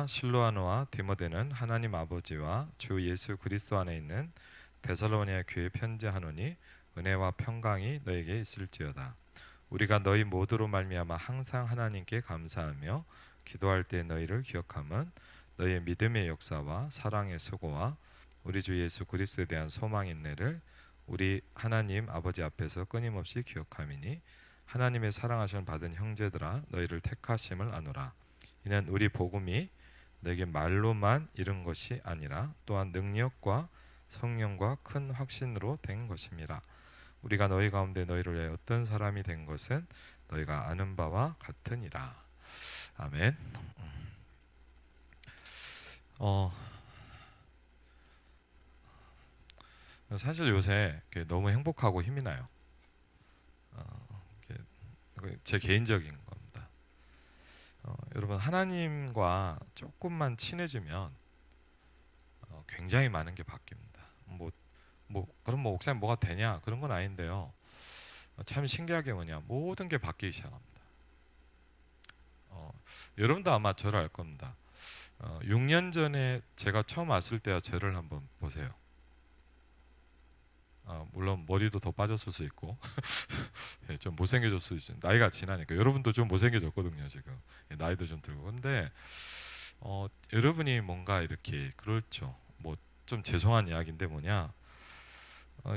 실로아노와 디모데는 하나님 아버지와 주 예수 그리스도 안에 있는 데살로니가 교회에 편지하노니 은혜와 평강이 너에게 있을지어다. 우리가 너희 모두로 말미암아 항상 하나님께 감사하며 기도할 때 너희를 기억함은 너희의 믿음의 역사와 사랑의 수고와 우리 주 예수 그리스도에 대한 소망 인내를 우리 하나님 아버지 앞에서 끊임없이 기억함이니 하나님의 사랑하심을 받은 형제들아 너희를 택하심을 아노라. 이는 우리 복음이 너에게 말로만 이른 것이 아니라 또한 능력과 성령과 큰 확신으로 된 것임이라. 우리가 너희 가운데 너희를 위해 어떤 사람이 된 것은 너희가 아는 바와 같으니라. 아멘. 사실 요새 너무 행복하고 힘이 나요. 제 개인적인 겁니다. 여러분, 하나님과 조금만 친해지면 굉장히 많은 게 바뀝니다. 그럼 목사님 뭐가 되냐? 그런 건 아닌데요. 참 신기하게 모든 게 바뀌기 시작합니다. 여러분도 아마 저를 알 겁니다. 6년 전에 제가 처음 왔을 때와 저를 한번 보세요. 물론 머리도 더 빠졌을 수 있고 좀 못생겨졌을 수 있어요. 나이가 지나니까. 여러분도 좀 못생겨졌거든요 지금. 나이도 좀 들고. 근데 여러분이 뭔가 이렇게 그렇죠. 좀 죄송한 이야기인데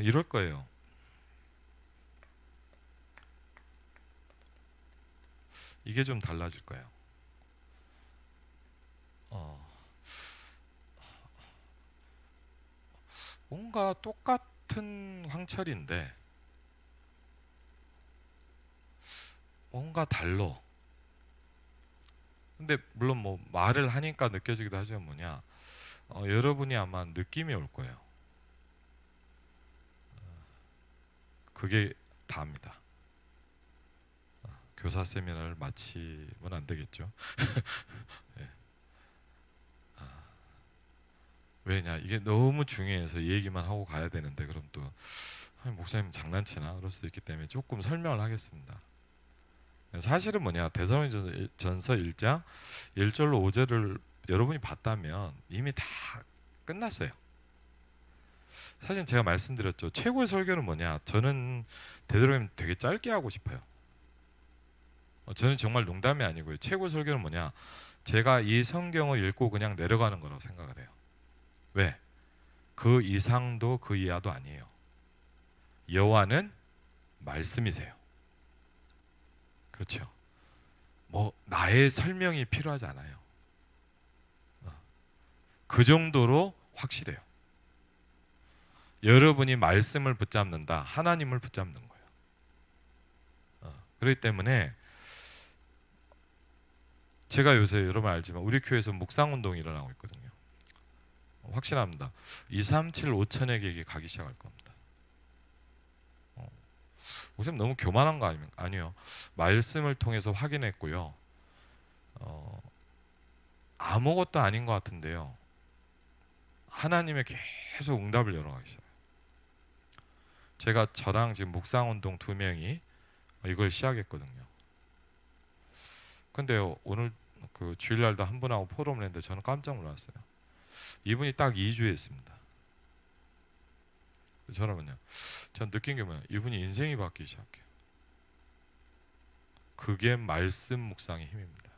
이럴 거예요. 이게 좀 달라질 거예요. 뭔가 똑같은 황철인데 뭔가 달라. 근데 물론 말을 하니까 느껴지기도 하지만 여러분이 아마 느낌이 올 거예요. 그게 다입니다. 교사 세미나를 마치면 안 되겠죠. 네. 왜냐, 이게 너무 중요해서 이 얘기만 하고 가야 되는데 그럼 또 목사님 장난치나 그럴 수도 있기 때문에 조금 설명을 하겠습니다. 사실은 데살로니가전서 1장 1절로 5절을 여러분이 봤다면 이미 다 끝났어요. 사실 제가 말씀드렸죠. 최고의 설교는 저는 되도록이면 되게 짧게 하고 싶어요. 저는 정말 농담이 아니고요. 최고의 설교는 제가 이 성경을 읽고 그냥 내려가는 거라고 생각을 해요. 왜? 그 이상도 그 이하도 아니에요. 여호와는 말씀이세요. 그렇죠. 나의 설명이 필요하지 않아요. 그 정도로 확실해요. 여러분이 말씀을 붙잡는다. 하나님을 붙잡는 거예요. 그렇기 때문에 제가 요새 여러분 알지만 우리 교회에서 묵상운동이 일어나고 있거든요. 확실합니다. 2, 3, 7, 5천에게 가기 시작할 겁니다. 목사님 너무 교만한 거 아니요. 말씀을 통해서 확인했고요. 아무것도 아닌 것 같은데요. 하나님의 계속 응답을 열어가기 시작해요. 제가 저랑 지금 묵상운동 2명이 이걸 시작했거든요. 근데요, 오늘 그 주일날도 한 분하고 포럼을 했는데 저는 깜짝 놀랐어요. 이분이 딱 2주 했습니다. 전 느낀 게 이분이 인생이 바뀌기 시작해요. 그게 말씀 묵상의 힘입니다.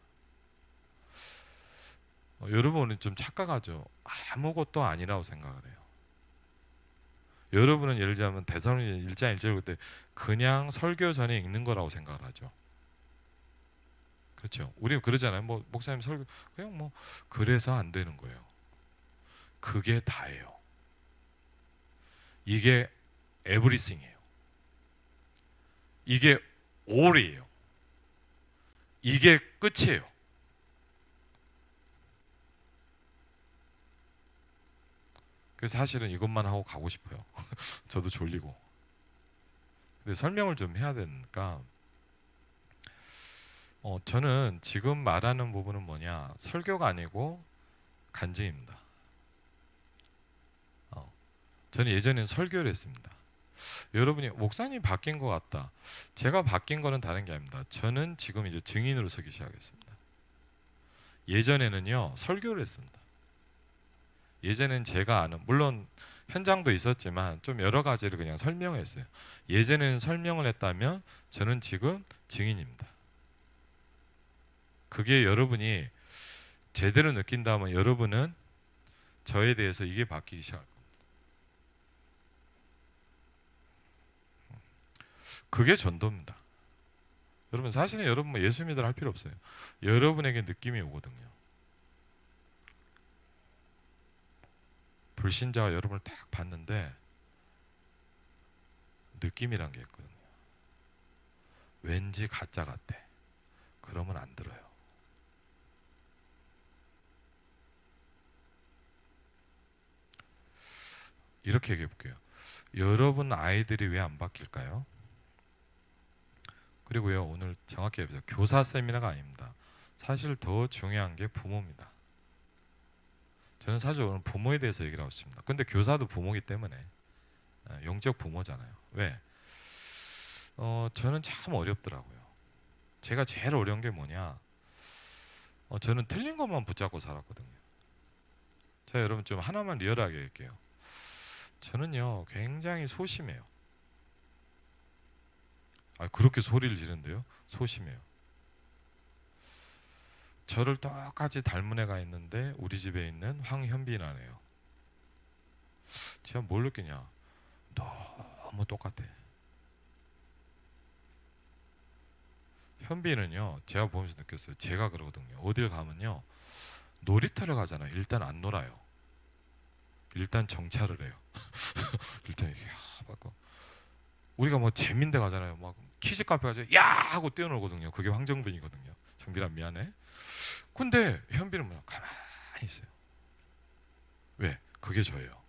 여러분은 좀 착각하죠. 아무것도 아니라고 생각을 해요. 여러분은 예를 들자면 데살로니가 1장 1절 그때 그냥 설교 전에 읽는 거라고 생각을 하죠. 그렇죠. 우리 그러잖아요. 목사님 설교 그냥 그래서 안 되는 거예요. 그게 다예요. 이게 everything이에요. 이게 all이에요. 이게 끝이에요. 그래서 사실은 이것만 하고 가고 싶어요. 저도 졸리고. 근데 설명을 좀 해야 되니까 저는 지금 말하는 부분은 설교가 아니고 간증입니다. 저는 예전엔 설교를 했습니다. 여러분이 목사님 바뀐 것 같다. 제가 바뀐 거는 다른 게 아닙니다. 저는 지금 이제 증인으로 서기 시작했습니다. 예전에는요 설교를 했습니다. 예전엔 제가 아는, 물론 현장도 있었지만 좀 여러 가지를 그냥 설명했어요. 예전에는 설명을 했다면 저는 지금 증인입니다. 그게 여러분이 제대로 느낀다면 여러분은 저에 대해서 이게 바뀌기 시작할 겁니다. 그게 전도입니다. 여러분 사실은 여러분 뭐 예수 믿으라 할 필요 없어요. 여러분에게 느낌이 오거든요. 불신자가 여러분을 딱 봤는데 느낌이란 게 있거든요. 왠지 가짜 같대. 그러면 안 들어요. 이렇게 얘기해 볼게요. 여러분 아이들이 왜 안 바뀔까요? 그리고요, 오늘 정확히 해보세요. 교사 세미나가 아닙니다. 사실 더 중요한 게 부모입니다. 저는 사실 오늘 부모에 대해서 얘기를 하고 있습니다. 근데 교사도 부모이기 때문에 영적 부모잖아요. 왜? 저는 참 어렵더라고요. 제가 제일 어려운 게 뭐냐? 저는 틀린 것만 붙잡고 살았거든요. 자, 여러분 좀 하나만 리얼하게 얘기할게요. 저는요 굉장히 소심해요. 그렇게 소리를 지른대요? 소심해요. 저를 똑같이 닮은 애가 있는데 우리 집에 있는 황현빈아네요. 제가 뭘 느끼냐? 너무 똑같아. 현빈은요 제가 보면서 느꼈어요. 제가 그러거든요. 어딜 가면요 놀이터를 가잖아요. 일단 안 놀아요. 일단 정찰을 해요. 일단 막 우리가 뭐 재밌는 데 가잖아요. 막 키즈 카페 가서 야 하고 뛰어놀거든요. 그게 황정빈이거든요. 정빈아 미안해. 근데 현빈은 뭐야? 가만히 있어요. 왜? 그게 저예요.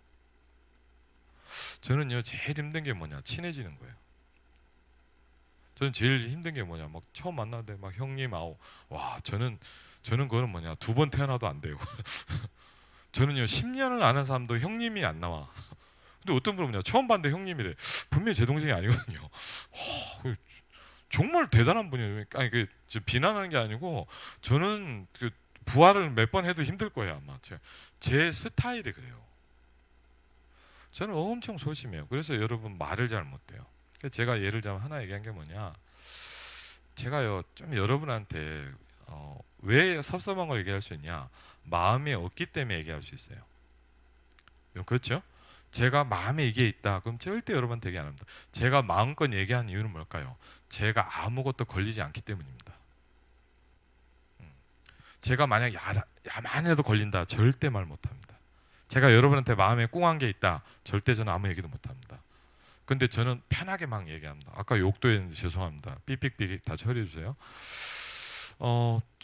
저는요 제일 힘든 게 뭐냐? 친해지는 거예요. 저는 제일 힘든 게 뭐냐? 막 처음 만나는데 막 형님 아우 와 저는 그거는 뭐냐? 2번 태어나도 안 돼요. 저는요 10년을 아는 사람도 형님이 안 나와. 근데 어떤 분은 뭐냐? 처음 봤는데 형님이래. 분명히 제 동생이 아니거든요. 정말 대단한 분이에요. 아니 비난하는 게 아니고 저는 그 부활을 몇 번 해도 힘들 거예요 아마. 제 스타일이 그래요. 저는 엄청 소심해요. 그래서 여러분 말을 잘 못해요. 제가 예를 들면 하나 얘기한 게 뭐냐? 제가요 좀 여러분한테 왜 섭섭한 걸 얘기할 수 있냐? 마음이 없기 때문에 얘기할 수 있어요. 그렇죠? 제가 마음에 이게 있다. 그럼 절대 여러분한테 얘기 안 합니다. 제가 마음껏 얘기한 이유는 뭘까요? 제가 아무것도 걸리지 않기 때문입니다. 제가 만약 야만이라도 걸린다. 절대 말 못합니다. 제가 여러분한테 마음에 꿍한 게 있다. 절대 저는 아무 얘기도 못합니다. 근데 저는 편하게 막 얘기합니다. 아까 욕도 했는데 죄송합니다. 삑삑삑 다 처리해 주세요.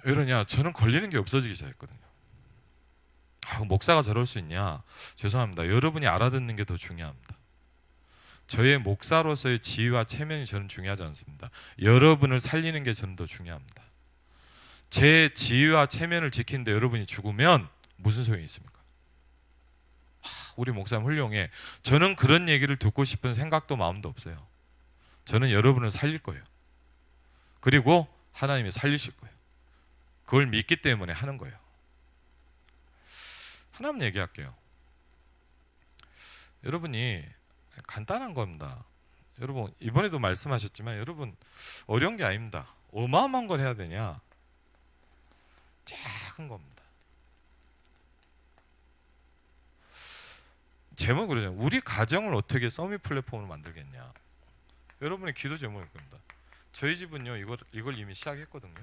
왜 그러냐? 저는 걸리는 게 없어지기 시작했거든요. 목사가 저럴 수 있냐? 죄송합니다. 여러분이 알아듣는 게 더 중요합니다. 저의 목사로서의 지위와 체면이 저는 중요하지 않습니다. 여러분을 살리는 게 저는 더 중요합니다. 제 지위와 체면을 지키는데 여러분이 죽으면 무슨 소용이 있습니까? 우리 목사님 훌륭해. 저는 그런 얘기를 듣고 싶은 생각도 마음도 없어요. 저는 여러분을 살릴 거예요. 그리고 하나님이 살리실 거예요. 그걸 믿기 때문에 하는 거예요. 하나만 얘기할게요. 여러분이 간단한 겁니다. 여러분 이번에도 말씀하셨지만 여러분 어려운 게 아닙니다. 어마어마한 걸 해야 되냐? 작은 겁니다. 제목이 그러잖아요. 우리 가정을 어떻게 서밋 플랫폼으로 만들겠냐? 여러분의 기도 제목일 겁니다. 저희 집은요 이걸 이미 시작했거든요.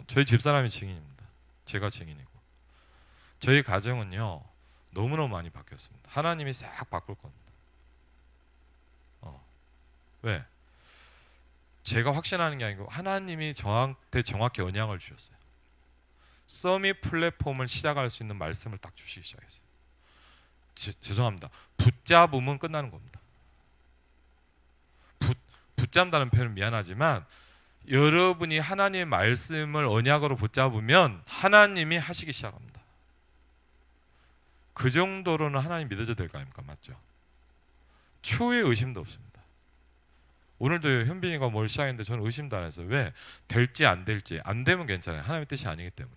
저희 집사람이 증인입니다. 제가 증인이고 저희 가정은요 너무너무 많이 바뀌었습니다. 하나님이 싹 바꿀 겁니다. 왜? 제가 확신하는 게 아니고 하나님이 저한테 정확히 언양을 주셨어요. 서밋 플랫폼을 시작할 수 있는 말씀을 딱 주시기 시작했어요. 죄송합니다. 붙잡으면 끝나는 겁니다. 붙잡는다는 표현은 미안하지만 여러분이 하나님의 말씀을 언약으로 붙잡으면 하나님이 하시기 시작합니다. 그 정도로는 하나님 믿어져야 될 거 아닙니까? 맞죠? 추후에 의심도 없습니다. 오늘도 현빈이가 뭘 시작했는데 저는 의심도 안 했어요. 왜? 될지 안 될지. 안 되면 괜찮아요. 하나님의 뜻이 아니기 때문에.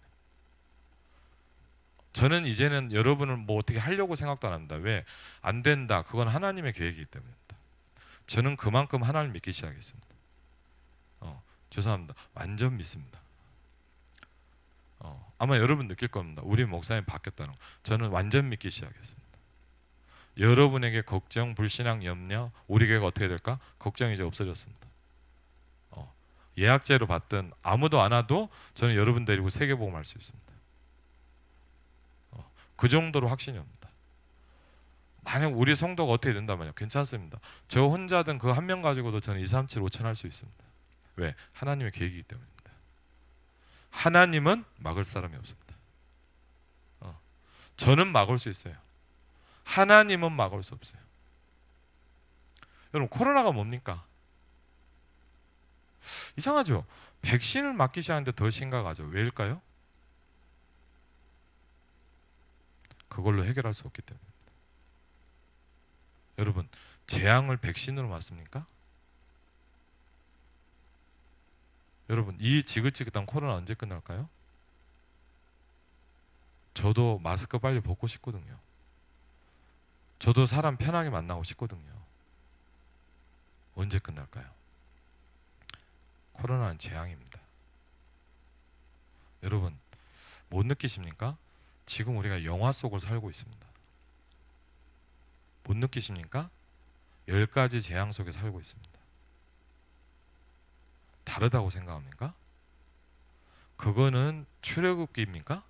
저는 이제는 여러분을 뭐 어떻게 하려고 생각도 안 합니다. 왜? 안 된다. 그건 하나님의 계획이기 때문입니다. 저는 그만큼 하나님을 믿기 시작했습니다. 죄송합니다. 완전 믿습니다. 아마 여러분 느낄 겁니다. 우리 목사님 바뀌었다는 거. 저는 완전 믿기 시작했습니다. 여러분에게 걱정, 불신앙, 염려, 우리 교회가 어떻게 될까? 걱정이 이제 없어졌습니다. 예약제로 받든 아무도 안 와도 저는 여러분 데리고 세계복음할 수 있습니다. 그 정도로 확신이 옵니다. 만약 우리 성도가 어떻게 된다면요, 괜찮습니다. 저 혼자든 그 한 명 가지고도 저는 2, 3, 7, 5천 할 수 있습니다. 왜? 하나님의 계획이기 때문입니다. 하나님은 막을 사람이 없습니다. 저는 막을 수 있어요. 하나님은 막을 수 없어요. 여러분, 코로나가 뭡니까? 이상하죠? 백신을 맞기 시작하는데 더 심각하죠. 왜일까요? 그걸로 해결할 수 없기 때문입니다. 여러분, 재앙을 백신으로 맞습니까? 여러분, 이 지긋지긋한 코로나 언제 끝날까요? 저도 마스크 빨리 벗고 싶거든요. 저도 사람 편하게 만나고 싶거든요. 언제 끝날까요? 코로나는 재앙입니다. 여러분, 못 느끼십니까? 지금 우리가 영화 속을 살고 있습니다. 못 느끼십니까? 10가지 재앙 속에 살고 있습니다. 다르다고 생각합니까? 그거는 출애굽기입니까?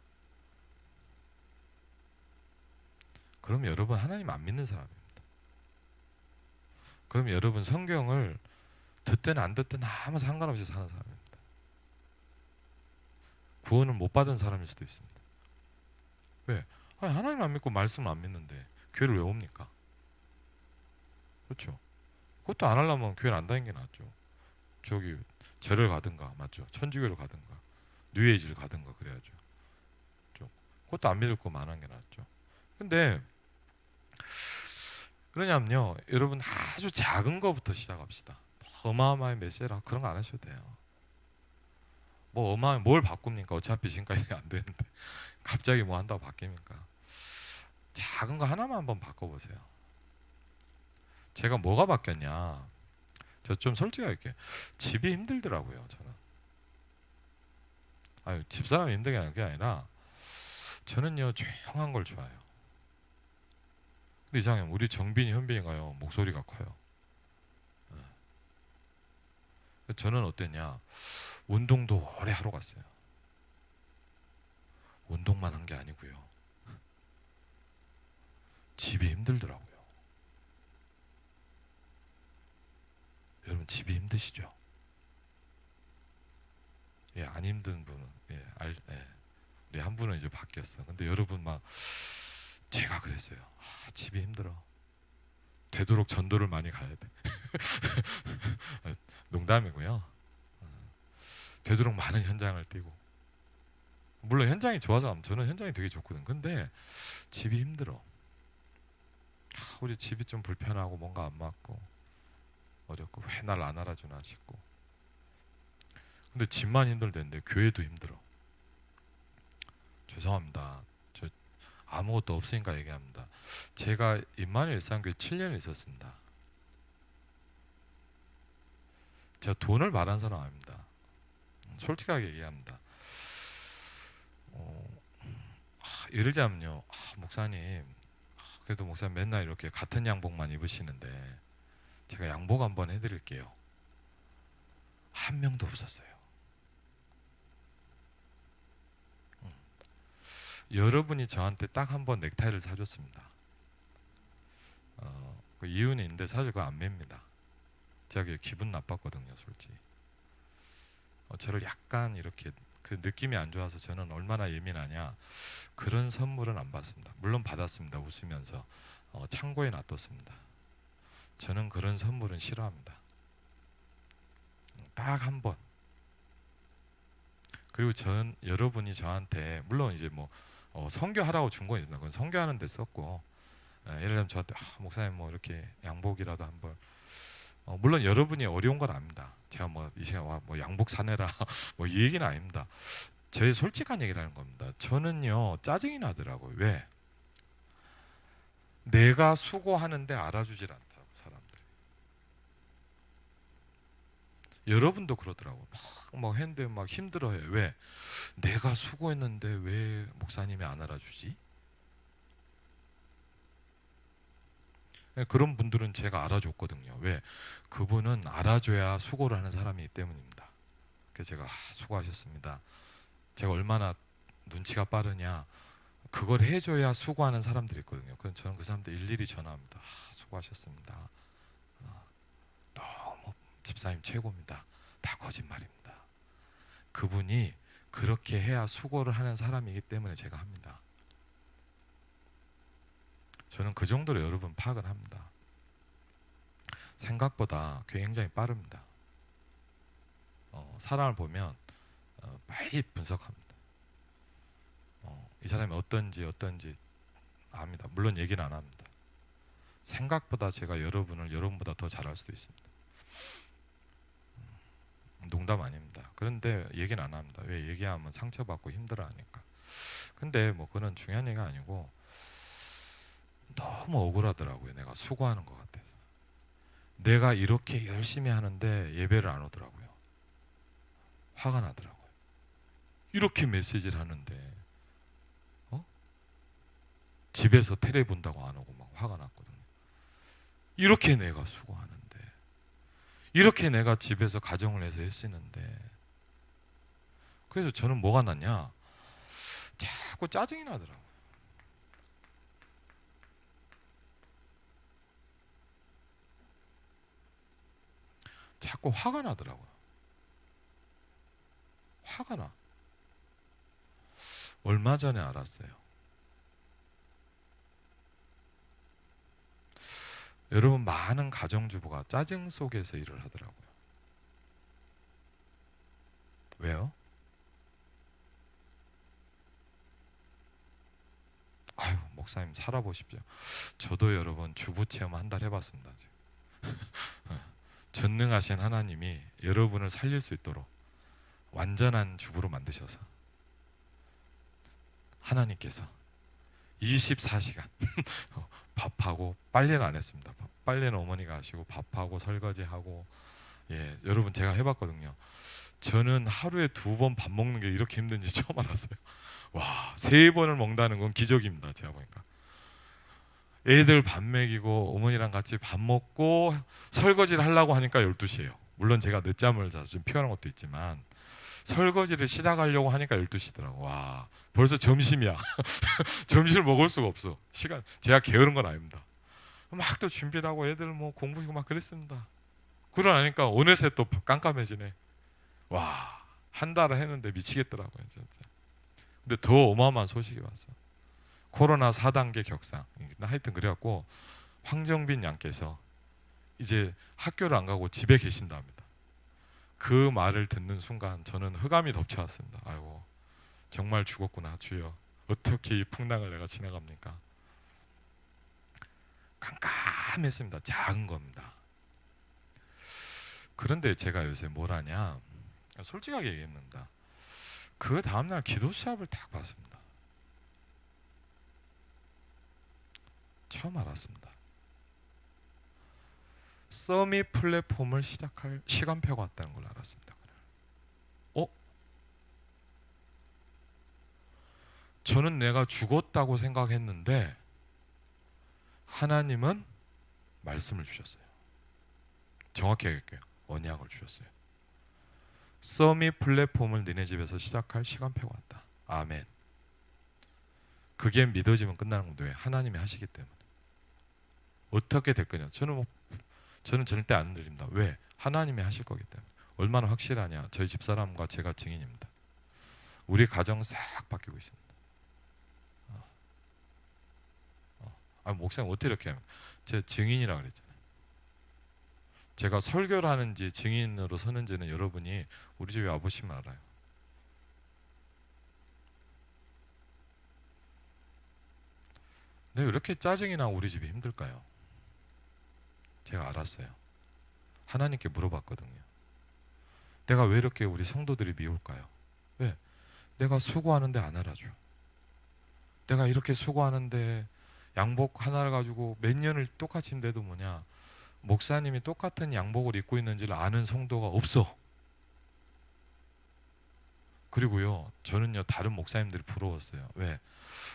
그럼 여러분 하나님 안 믿는 사람입니다. 그럼 여러분 성경을 듣든 안 듣든 아무 상관없이 사는 사람입니다. 구원을 못 받은 사람일 수도 있습니다. 왜? 아니, 하나님 안 믿고 말씀을 안 믿는데 교회를 왜 옵니까? 그렇죠? 그것도 안 하려면 교회를 안 다니는 게 낫죠. 저기 절을 가든가, 맞죠? 천주교를 가든가 뉴에이지를 가든가 그래야죠. 그것도 안 믿을 거만 하는 게 낫죠. 근데 그러냐면요, 여러분 아주 작은 거부터 시작합시다. 어마어마한 메시지라 그런 거 안 하셔도 돼요. 뭐 어마어마한 뭘 바꿉니까? 어차피 지금까지 안 되는데 갑자기 뭐 한다고 바뀝니까? 작은 거 하나만 한번 바꿔보세요. 제가 뭐가 바뀌었냐? 저 좀 솔직하게 집이 힘들더라고요. 저는 집사람이 힘든 게 아니라 저는요 조용한 걸 좋아해요. 근데 이상해요. 우리 정빈이 현빈이가요 목소리가 커요. 저는 어땠냐? 운동도 오래 하러 갔어요. 운동만 한 게 아니고요. 집이 힘들더라고요. 여러분 집이 힘드시죠? 예, 안 힘든 분은 우리 한 분은 이제 바뀌었어. 근데 여러분 막 제가 그랬어요. 집이 힘들어. 되도록 전도를 많이 가야 돼. 농담이고요. 되도록 많은 현장을 뛰고. 물론 현장이 좋아서 하면 저는 현장이 되게 좋거든. 근데 집이 힘들어. 우리 집이 좀 불편하고 뭔가 안 맞고 어렵고 왜 날 안 알아주나 싶고. 근데 집만 힘들대는데 교회도 힘들어. 죄송합니다. 저 아무것도 없으니까 얘기합니다. 제가 임마누엘 일상교회 7년을 있었습니다. 제가 돈을 말한 사람 아닙니다. 솔직하게 얘기합니다. 예를 들자면요, 목사님, 그래도 목사님 맨날 이렇게 같은 양복만 입으시는데 제가 양복 한번 해드릴게요. 한 명도 없었어요. 여러분이 저한테 딱 한 번 넥타이를 사줬습니다. 그 이유는 있는데 사실 그거 안 맵니다. 제가 기분 나빴거든요, 솔직히. 저를 약간 이렇게 그 느낌이 안 좋아서 저는 얼마나 예민하냐, 그런 선물은 안 받습니다. 물론 받았습니다. 웃으면서 창고에 놔뒀습니다. 저는 그런 선물은 싫어합니다. 딱 한 번. 그리고 여러분이 저한테 물론 이제 뭐 선교하라고 준 건 있나, 그건 선교하는 데 썼고, 예를 들면 저한테 목사님 뭐 이렇게 양복이라도 한번 물론 여러분이 어려운 건 압니다. 제가 뭐 이 시간 뭐 양복 사내라 뭐 이 얘기는 아닙니다. 저의 솔직한 얘기라는 겁니다. 저는요 짜증이 나더라고요. 왜? 내가 수고하는데 알아주질 않다고 사람들. 여러분도 그러더라고요. 막 했는데 막 힘들어해요. 왜? 내가 수고했는데 왜 목사님이 안 알아주지? 그런 분들은 제가 알아줬거든요. 왜? 그분은 알아줘야 수고를 하는 사람이기 때문입니다. 그래서 제가 수고하셨습니다. 제가 얼마나 눈치가 빠르냐. 그걸 해줘야 수고하는 사람들이 있거든요. 그럼 저는 그 사람들 일일이 전화합니다. 수고하셨습니다. 너무 집사님 최고입니다. 다 거짓말입니다. 그분이 그렇게 해야 수고를 하는 사람이기 때문에 제가 합니다. 저는 그 정도로 여러분 파악을 합니다. 생각보다 굉장히 빠릅니다. 사람을 보면 빨리 분석합니다. 이 사람이 어떤지 압니다. 물론 얘기는 안 합니다. 생각보다 제가 여러분보다 더 잘할 수도 있습니다. 농담 아닙니다. 그런데 얘기는 안 합니다. 왜? 얘기하면 상처받고 힘들어하니까. 근데 뭐 그건 중요한 얘기가 아니고 너무 억울하더라고요. 내가 수고하는 것 같아서. 내가 이렇게 열심히 하는데 예배를 안 오더라고요. 화가 나더라고요. 이렇게 메시지를 하는데 집에서 테레 본다고 안 오고 막 화가 났거든요. 이렇게 내가 수고하는데, 이렇게 내가 집에서 가정을 해서 애쓰는데, 그래서 저는 뭐가 났냐? 자꾸 짜증이 나더라고요. 자꾸 화가 나더라고요. 화가 나. 얼마 전에 알았어요. 여러분, 많은 가정주부가 짜증 속에서 일을 하더라고요. 왜요? 아유, 목사님 살아보십시오. 저도 여러분 주부 체험 한 달 해봤습니다. 전능하신 하나님이 여러분을 살릴 수 있도록 완전한 주부로 만드셔서 하나님께서 24시간 밥하고 빨래는 안 했습니다. 빨래는 어머니가 하시고 밥하고 설거지하고. 예, 여러분 제가 해봤거든요. 저는 하루에 2번 밥 먹는 게 이렇게 힘든지 처음 알았어요. 와, 3번을 먹는다는 건 기적입니다. 제가 보니까 애들 밥 먹이고 어머니랑 같이 밥 먹고 설거지를 하려고 하니까 12시예요. 물론 제가 늦잠을 자서 좀 피곤한 것도 있지만 설거지를 시작하려고 하니까 12시더라고. 와, 벌써 점심이야. 점심을 먹을 수가 없어. 시간, 제가 게으른 건 아닙니다. 막 또 준비를 하고 애들 뭐 공부하고 막 그랬습니다. 그러고 나니까 어느새 또 깜깜해지네. 와, 한 달을 했는데 미치겠더라고요, 진짜. 근데 더 어마어마한 소식이 왔어. 코로나 4단계 격상. 하여튼 그래갖고 황정빈 양께서 이제 학교를 안 가고 집에 계신답니다. 그 말을 듣는 순간 저는 흑암이 덮쳐왔습니다. 아이고, 정말 죽었구나 주여. 어떻게 이 풍랑을 내가 지나갑니까? 깜깜했습니다. 작은 겁니다. 그런데 제가 요새 뭘 하냐, 솔직하게 얘기합니다. 그 다음날 기도 시합을 딱 봤습니다. 처음 알았습니다. 서밋 플랫폼을 시작할 시간표가 왔다는 걸 알았습니다. 저는 내가 죽었다고 생각했는데 하나님은 말씀을 주셨어요. 정확히 얘기할게요. 언약을 주셨어요. 서밋 플랫폼을 니네 집에서 시작할 시간표가 왔다. 아멘. 그게 믿어지면 끝나는 건데 왜? 하나님이 하시기 때문에. 어떻게 될 거냐? 저는 절대 안 드립니다. 왜? 하나님이 하실 거기 때문에. 얼마나 확실하냐? 저희 집사람과 제가 증인입니다. 우리 가정 싹 바뀌고 있습니다. 목사님 어떻게 이렇게 하면? 제가 증인이라고 그랬잖아요. 제가 설교를 하는지 증인으로 서는지는 여러분이 우리 집에 와보시면 알아요. 왜 이렇게 짜증이 나고 우리 집이 힘들까요? 제가 알았어요. 하나님께 물어봤거든요. 내가 왜 이렇게 우리 성도들이 미울까요? 왜? 내가 수고하는데 안 알아줘. 내가 이렇게 수고하는데 양복 하나를 가지고 몇 년을 똑같이 입는데도 뭐냐, 목사님이 똑같은 양복을 입고 있는지를 아는 성도가 없어. 그리고요, 저는요 다른 목사님들이 부러웠어요. 왜?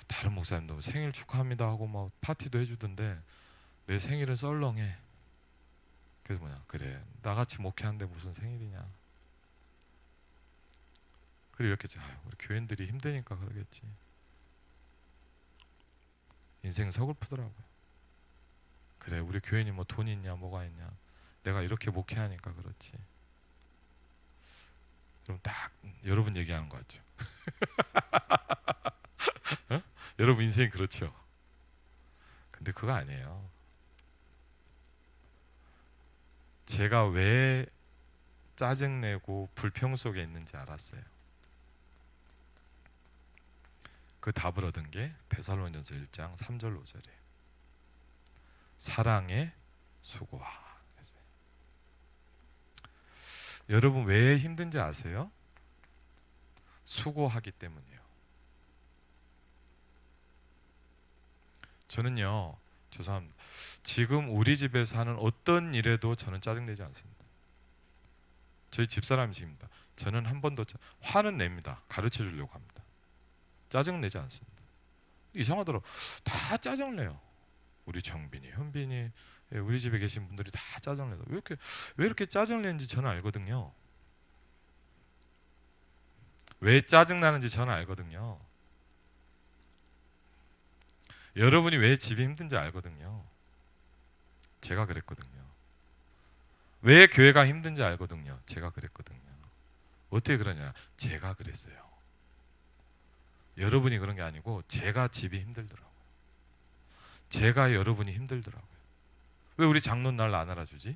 다른 목사님도 생일 축하합니다 하고 막 파티도 해주던데 내 생일은 썰렁해. 그래서 뭐냐, 그래 나같이 목회하는데 무슨 생일이냐. 그리고 이렇게 우리 교인들이 힘드니까 그러겠지. 인생 서글프더라고요. 그래 우리 교인이 뭐 돈 있냐 뭐가 있냐, 내가 이렇게 목회하니까 그렇지. 그럼 딱 여러분 얘기하는 거 같죠? 어? 여러분 인생이 그렇죠. 근데 그거 아니에요. 제가 왜 짜증내고 불평 속에 있는지 알았어요. 그 답을 얻은 게 데살로니가서 1장 3절 5절이에요. 사랑의 수고와. 여러분 왜 힘든지 아세요? 수고하기 때문이에요. 저는요, 죄송합니다. 지금 우리 집에서 하는 어떤 일에도 저는 짜증내지 않습니다. 저희 집사람이십니다. 저는 한 번도 화는 냅니다. 가르쳐 주려고 합니다. 짜증내지 않습니다. 이상하더라고요. 다 짜증을 내요. 우리 정빈이, 현빈이, 우리 집에 계신 분들이 다 짜증을 내요. 왜 이렇게 짜증을 내는지 저는 알거든요. 왜 짜증나는지 저는 알거든요. 여러분이 왜 집이 힘든지 알거든요. 제가 그랬거든요. 왜 교회가 힘든지 알거든요. 제가 그랬거든요. 어떻게 그러냐? 제가 그랬어요. 여러분이 그런 게 아니고 제가 집이 힘들더라고요. 제가 여러분이 힘들더라고요. 왜 우리 장로는 날 안 알아주지?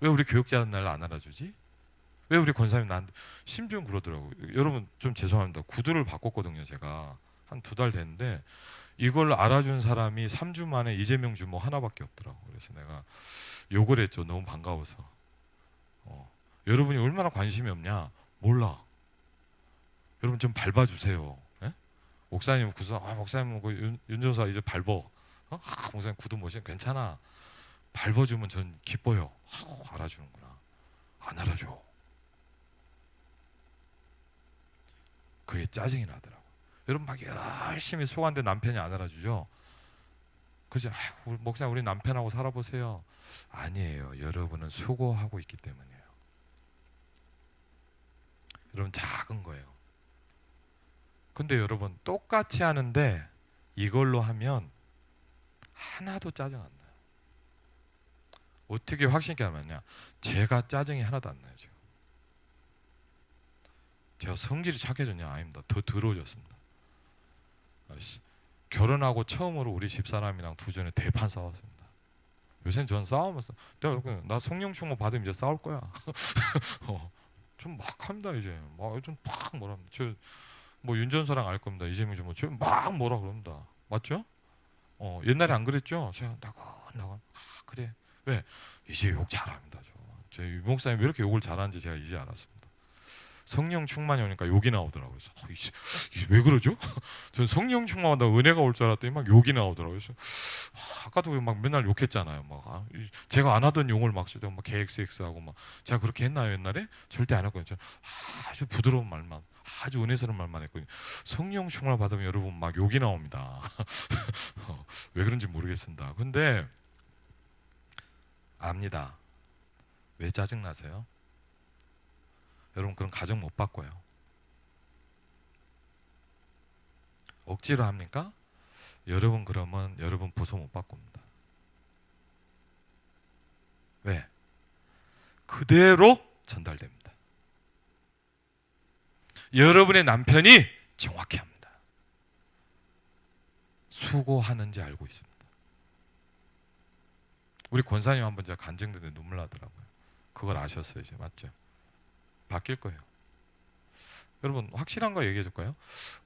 왜 우리 교육자는 날 안 알아주지? 왜 우리 권사님 나한테, 심지어 그러더라고요. 여러분 좀 죄송합니다. 구두를 바꿨거든요. 제가 한 2달 됐는데 이걸 알아준 사람이 3주 만에 이재명 주모 하나밖에 없더라고요. 그래서 내가 욕을 했죠. 너무 반가워서. 여러분이 얼마나 관심이 없냐? 몰라. 여러분 좀 밟아주세요. 예? 목사님 구두, 목사님 윤전사 이제 밟어. 목사님 구두 멋있, 괜찮아. 밟아주면 전 기뻐요. 알아주는구나. 안 알아줘. 그게 짜증이 나더라고. 여러분 막 열심히 소환된 남편이 안 알아주죠. 그죠? 목사님 우리 남편하고 살아보세요. 아니에요. 여러분은 수고하고 있기 때문이에요. 여러분 작은 거예요. 근데 여러분 똑같이 하는데 이걸로 하면 하나도 짜증 안 나요. 어떻게 확신 있게 하면요, 제가 짜증이 하나도 안 나요. 제가 성질이 착해졌냐? 아닙니다. 더 더러워졌습니다. 결혼하고 처음으로 우리 집사람이랑 두전에 대판 싸웠습니다. 요새는 전 싸우면서 나 성령 충만 받으면 이제 싸울 거야. 좀 막 합니다. 이제 좀팍 뭐라 합니다. 뭐 윤전사랑 알 겁니다. 이재명 좀 막 뭐라 그럽니다. 맞죠? 옛날에 안 그랬죠? 제가 나가 그래. 왜? 이제 욕 잘합니다. 저 유목사님 왜 이렇게 욕을 잘하는지 제가 이제 알았습니다. 성령 충만이 오니까 욕이 나오더라고요. 그래서 이게 왜 그러죠? 전 성령 충만하다 은혜가 올 줄 알았더니 막 욕이 나오더라고요. 그래서 아까도 막 맨날 욕했잖아요. 제가 안 하던 용을 막 쓰죠. 막 KXX하고 막 제가 그렇게 했나요 옛날에? 절대 안 했거든요. 아주 부드러운 말만, 아주 은혜스러운 말만 했거든요. 성령 충만을 받으면 여러분 막 욕이 나옵니다. 왜 그런지 모르겠습니다. 근데 압니다. 왜 짜증 나세요? 여러분 그런 가정 못 바꿔요. 억지로 합니까? 여러분 그러면 여러분 부서 못 바꿉니다. 왜? 그대로 전달됩니다. 여러분의 남편이 정확히 합니다. 수고하는지 알고 있습니다. 우리 권사님 한번 제가 간증드는데 눈물 나더라고요. 그걸 아셨어요. 이제 맞죠? 바뀔 거예요. 여러분 확실한 거 얘기해 줄까요?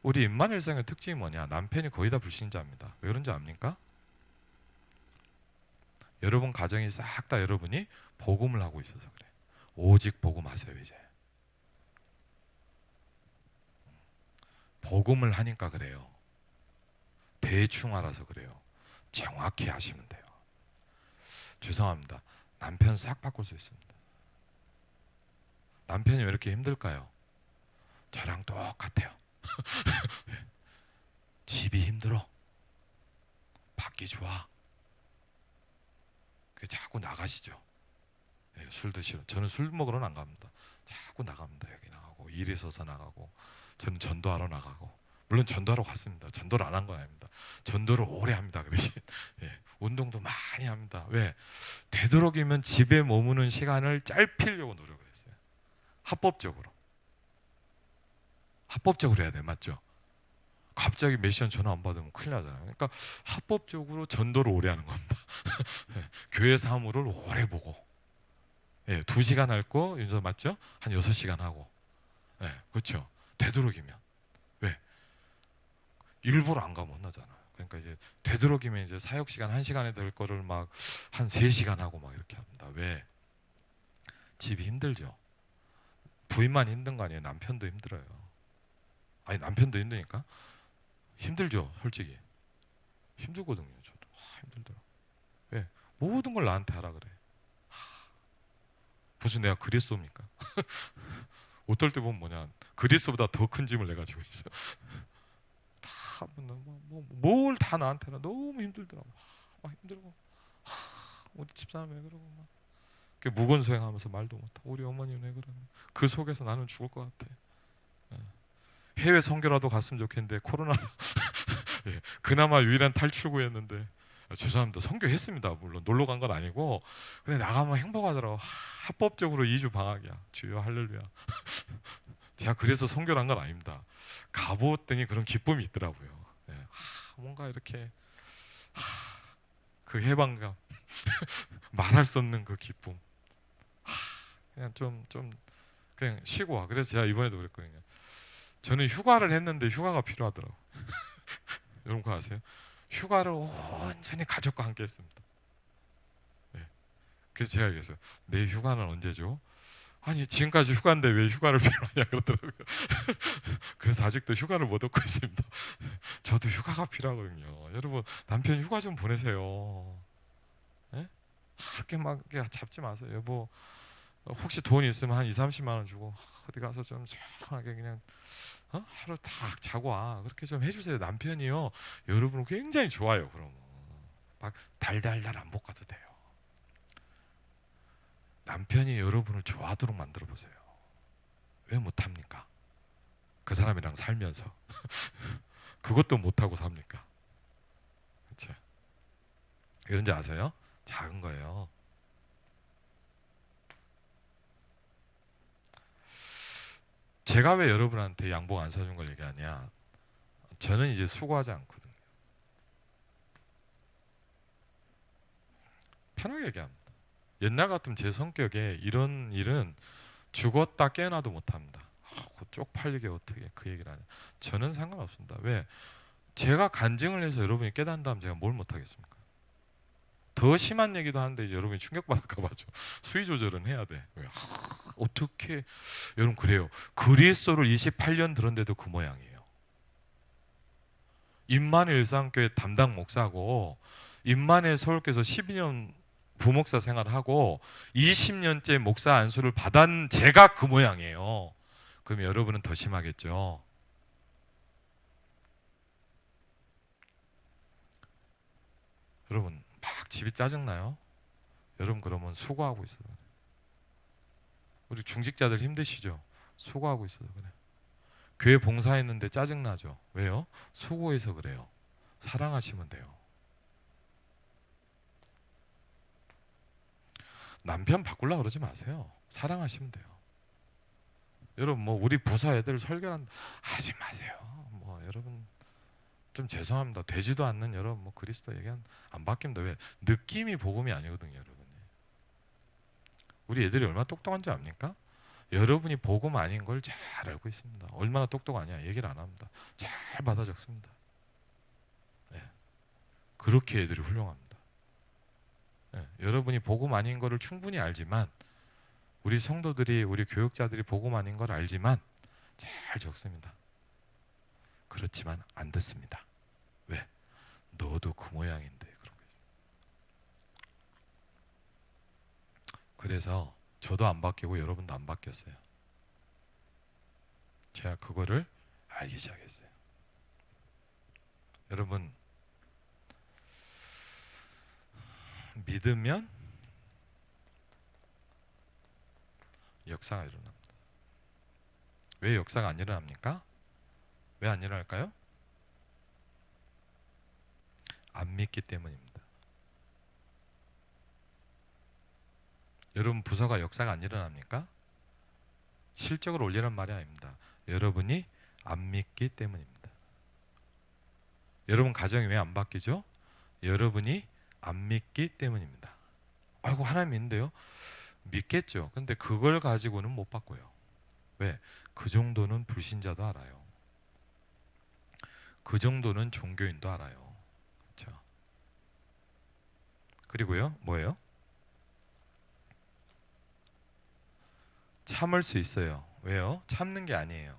우리 임마누엘상의 특징이 뭐냐? 남편이 거의 다 불신자입니다. 왜 그런지 압니까? 여러분 가정이 싹 다 여러분이 복음을 하고 있어서 그래. 오직 복음하세요. 이제 복음을 하니까 그래요. 대충 알아서 그래요. 정확히 하시면 돼요. 죄송합니다. 남편 싹 바꿀 수 있습니다. 남편이 왜 이렇게 힘들까요? 저랑 똑같아요. 집이 힘들어. 받기 좋아. 자꾸 나가시죠. 술 드시러. 저는 술 먹으러 안 갑니다. 자꾸 나갑니다. 여기 나가고 일 있어서 나가고, 저는 전도하러 나가고. 물론 전도하러 갔습니다. 전도를 안 한 건 아닙니다. 전도를 오래 합니다. 그 대신 운동도 많이 합니다. 왜? 되도록이면 집에 머무는 시간을 짧히려고 노력을 했어요. 합법적으로 해야 돼. 맞죠? 갑자기 몇 시간 전화 안 받으면 큰일 나잖아요. 그러니까 합법적으로 전도를 오래 하는 겁니다. 교회 사무를 오래 보고, 2시간 할 거 윤서 맞죠? 한 6시간 하고, 그렇죠? 되도록이면. 왜? 일부러 안 가면 혼나잖아요. 그러니까 이제 되도록이면 이제 사역 시간 1시간에 될 거를 막 한 3시간 하고 막 이렇게 합니다. 왜? 집이 힘들죠. 부인만 힘든 거 아니에요. 남편도 힘들어요. 아니, 남편도 힘드니까 힘들죠. 솔직히 힘들거든요. 저도 힘들더라. 왜? 모든 걸 나한테 하라 그래. 무슨 내가 그리스도입니까? 어떨 때 보면 뭐냐, 그리스도보다 더 큰 짐을 내가 지고 있어. 뭘 다 나한테 나. 너무 힘들더라고. 힘들고, 우리 집사람 왜 그러고 막 무건수행하면서 말도 못하고, 우리 어머니는 왜 그러고. 그 속에서 나는 죽을 것 같아. 해외 선교라도 갔으면 좋겠는데 코로나. 그나마 유일한 탈출구였는데. 죄송합니다. 선교했습니다. 물론 놀러 간 건 아니고, 근데 나가면 행복하더라고. 합법적으로 2주 방학이야. 주여 할렐루야. 제가 그래서 선교를 한 건 아닙니다. 가보았더니 그런 기쁨이 있더라고요. 뭔가 이렇게 그 해방감, 말할 수 없는 그 기쁨. 그냥 좀 그냥 쉬고 와. 그래서 제가 이번에도 그랬거든요. 저는 휴가를 했는데 휴가가 필요하더라고. 여러분 그거 아세요? 휴가를 온전히 가족과 함께 했습니다. 그래서 제가 얘기했어요. 내 휴가는 언제죠? 아니, 지금까지 휴가인데 왜 휴가를 필요하냐 그러더라고요. 그래서 아직도 휴가를 못 얻고 있습니다. 저도 휴가가 필요하거든요. 여러분, 남편 휴가 좀 보내세요. 그렇게 막 잡지 마세요. 여보, 혹시 돈 있으면 한 2-30만 원 주고 어디 가서 좀 조용하게 그냥 하루 딱 자고 와. 그렇게 좀 해주세요. 남편이요, 여러분을 굉장히 좋아요. 그러면 막 달달달 안 볶아도 돼요. 남편이 여러분을 좋아하도록 만들어 보세요. 왜 못합니까? 그 사람이랑 살면서 그것도 못하고 삽니까? 그렇죠? 이런지 아세요? 작은 거예요. 제가 왜 여러분한테 양복 안 사준 걸 얘기하냐? 저는 이제 수고하지 않거든요. 편하게 얘기합니다. 옛날 같으면 제 성격에 이런 일은 죽었다 깨어나도 못합니다. 쪽팔리게 어떻게 그 얘기를 하냐. 저는 상관없습니다. 왜? 제가 간증을 해서 여러분이 깨닫는다면 제가 뭘 못하겠습니까? 더 심한 얘기도 하는데 이제 여러분이 충격받을까 봐죠. 수위 조절은 해야 돼. 왜? 어떻게? 여러분 그래요. 그리스도를 28년 들었는데도 그 모양이에요. 임만의 일상교회 담당 목사고, 임만의 서울교회에서 12년 부목사 생활을 하고 20년째 목사 안수를 받은 제가 그 모양이에요. 그럼 여러분은 더 심하겠죠. 여러분 막 집이 짜증나요? 여러분 그러면 수고하고 있어요. 우리 중직자들 힘드시죠? 수고하고 있어서 그래. 교회 봉사했는데 짜증나죠? 왜요? 수고해서 그래요. 사랑하시면 돼요. 남편 바꾸려고 그러지 마세요. 사랑하시면 돼요. 여러분 뭐 우리 부서 애들 설교한 하지 마세요. 뭐 여러분 좀 죄송합니다. 되지도 않는 여러분 뭐 그리스도 얘기한 안 바뀝니다. 왜? 느낌이 복음이 아니거든요, 여러분. 우리 애들이 얼마나 똑똑한 줄 압니까? 여러분이 복음 아닌 걸 잘 알고 있습니다. 얼마나 똑똑하냐 얘기를 안 합니다. 잘 받아 적습니다. 그렇게 애들이 훌륭합니다. 여러분이 복음 아닌 거를 충분히 알지만, 우리 성도들이, 우리 교육자들이 복음 아닌 걸 알지만 잘 적습니다. 그렇지만 안 듣습니다. 왜? 너도 그 모양인데. 그런 거죠. 그래서 저도 안 바뀌고 여러분도 안 바뀌었어요. 제가 그거를 알기 시작했어요. 여러분, 믿으면 역사가 일어납니다. 왜 역사가 안 일어납니까? 왜 안 일어날까요? 안 믿기 때문입니다. 여러분, 부서가 역사가 안 일어납니까? 실적을 올리란 말이 아닙니다. 여러분이 안 믿기 때문입니다. 여러분 가정이 왜 안 바뀌죠? 여러분이 안 믿기 때문입니다. 아이고, 하나님 믿는데요? 믿겠죠. 근데 그걸 가지고는 못 바꿔요. 왜? 그 정도는 불신자도 알아요. 그 정도는 종교인도 알아요. 그렇죠? 그리고요, 뭐예요? 참을 수 있어요. 왜요? 참는 게 아니에요.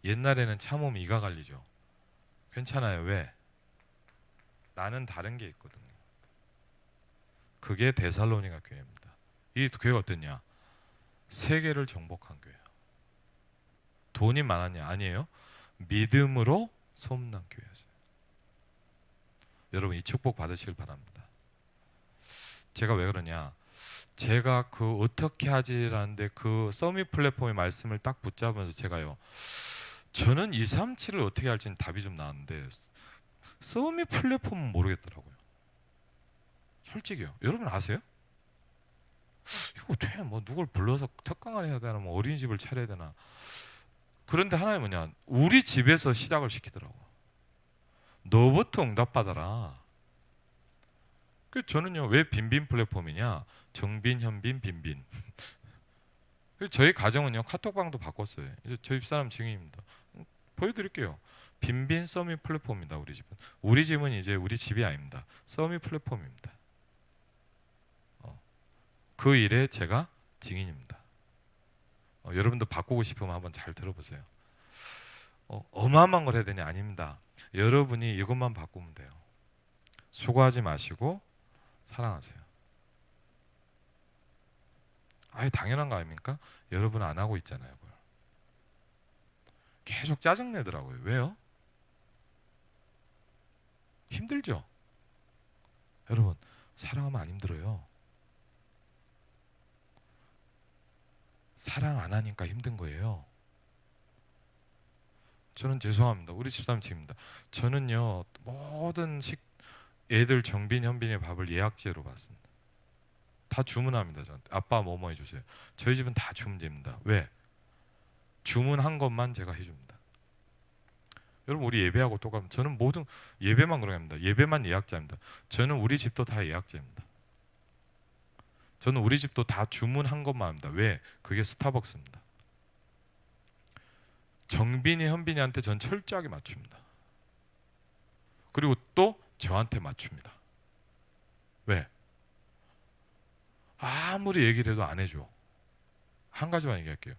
옛날에는 참으면 이가 갈리죠. 괜찮아요. 왜? 나는 다른 게 있거든요. 그게 데살로니가 교회입니다. 이 교회가 어땠냐? 세계를 정복한 교회예요. 돈이 많았냐? 아니에요. 믿음으로 소문난 교회였어요. 여러분, 이 축복 받으시길 바랍니다. 제가 왜 그러냐? 제가 그 어떻게 하지라는데 그 서밋 플랫폼의 말씀을 딱 붙잡으면서 제가요, 저는 237을 어떻게 할지는 답이 좀 나왔는데 서밋 플랫폼은 모르겠더라고요. 솔직히요. 여러분 아세요? 이거 어떻게 뭐 누굴 불러서 특강을 해야 되나, 뭐 어린이집을 차려야 되나. 그런데 하나님 뭐냐, 우리 집에서 시작을 시키더라고. 너부터 응답받아라. 그 저는요, 왜 빈빈 플랫폼이냐? 정빈, 현빈, 빈빈. 저희 가정은요, 카톡방도 바꿨어요. 이제 저희 집사람 증인입니다. 보여드릴게요. 빈빈 서밋 플랫폼입니다. 우리 집은. 우리 집은 이제 우리 집이 아닙니다. 서밋 플랫폼입니다. 그 일에 제가 증인입니다. 여러분도 바꾸고 싶으면 한번 잘 들어보세요. 어마어마한 걸 해야 되니? 아닙니다. 여러분이 이것만 바꾸면 돼요. 수고하지 마시고 사랑하세요. 아예 당연한 거 아닙니까? 여러분 안 하고 있잖아요. 그걸. 계속 짜증내더라고요. 왜요? 힘들죠? 여러분, 사랑하면 안 힘들어요. 사랑 안 하니까 힘든 거예요. 저는 죄송합니다. 우리 집사람 지입니다. 저는요, 모든 애들 정빈, 현빈의 밥을 예약제로 받습니다. 다 주문합니다. 저한테. 아빠 뭐뭐 해주세요. 저희 집은 다 주문제입니다. 왜? 주문한 것만 제가 해줍니다. 여러분, 우리 예배하고 똑같습니다. 저는 모든 예배만 그렇게 합니다. 예배만 예약자입니다. 저는 우리 집도 다 예약자입니다. 저는 우리 집도 다 주문한 것만 합니다. 왜? 그게 스타벅스입니다. 정빈이, 현빈이한테 전 철저하게 맞춥니다. 그리고 또 저한테 맞춥니다. 왜? 아무리 얘기를 해도 안 해줘. 한 가지만 얘기할게요.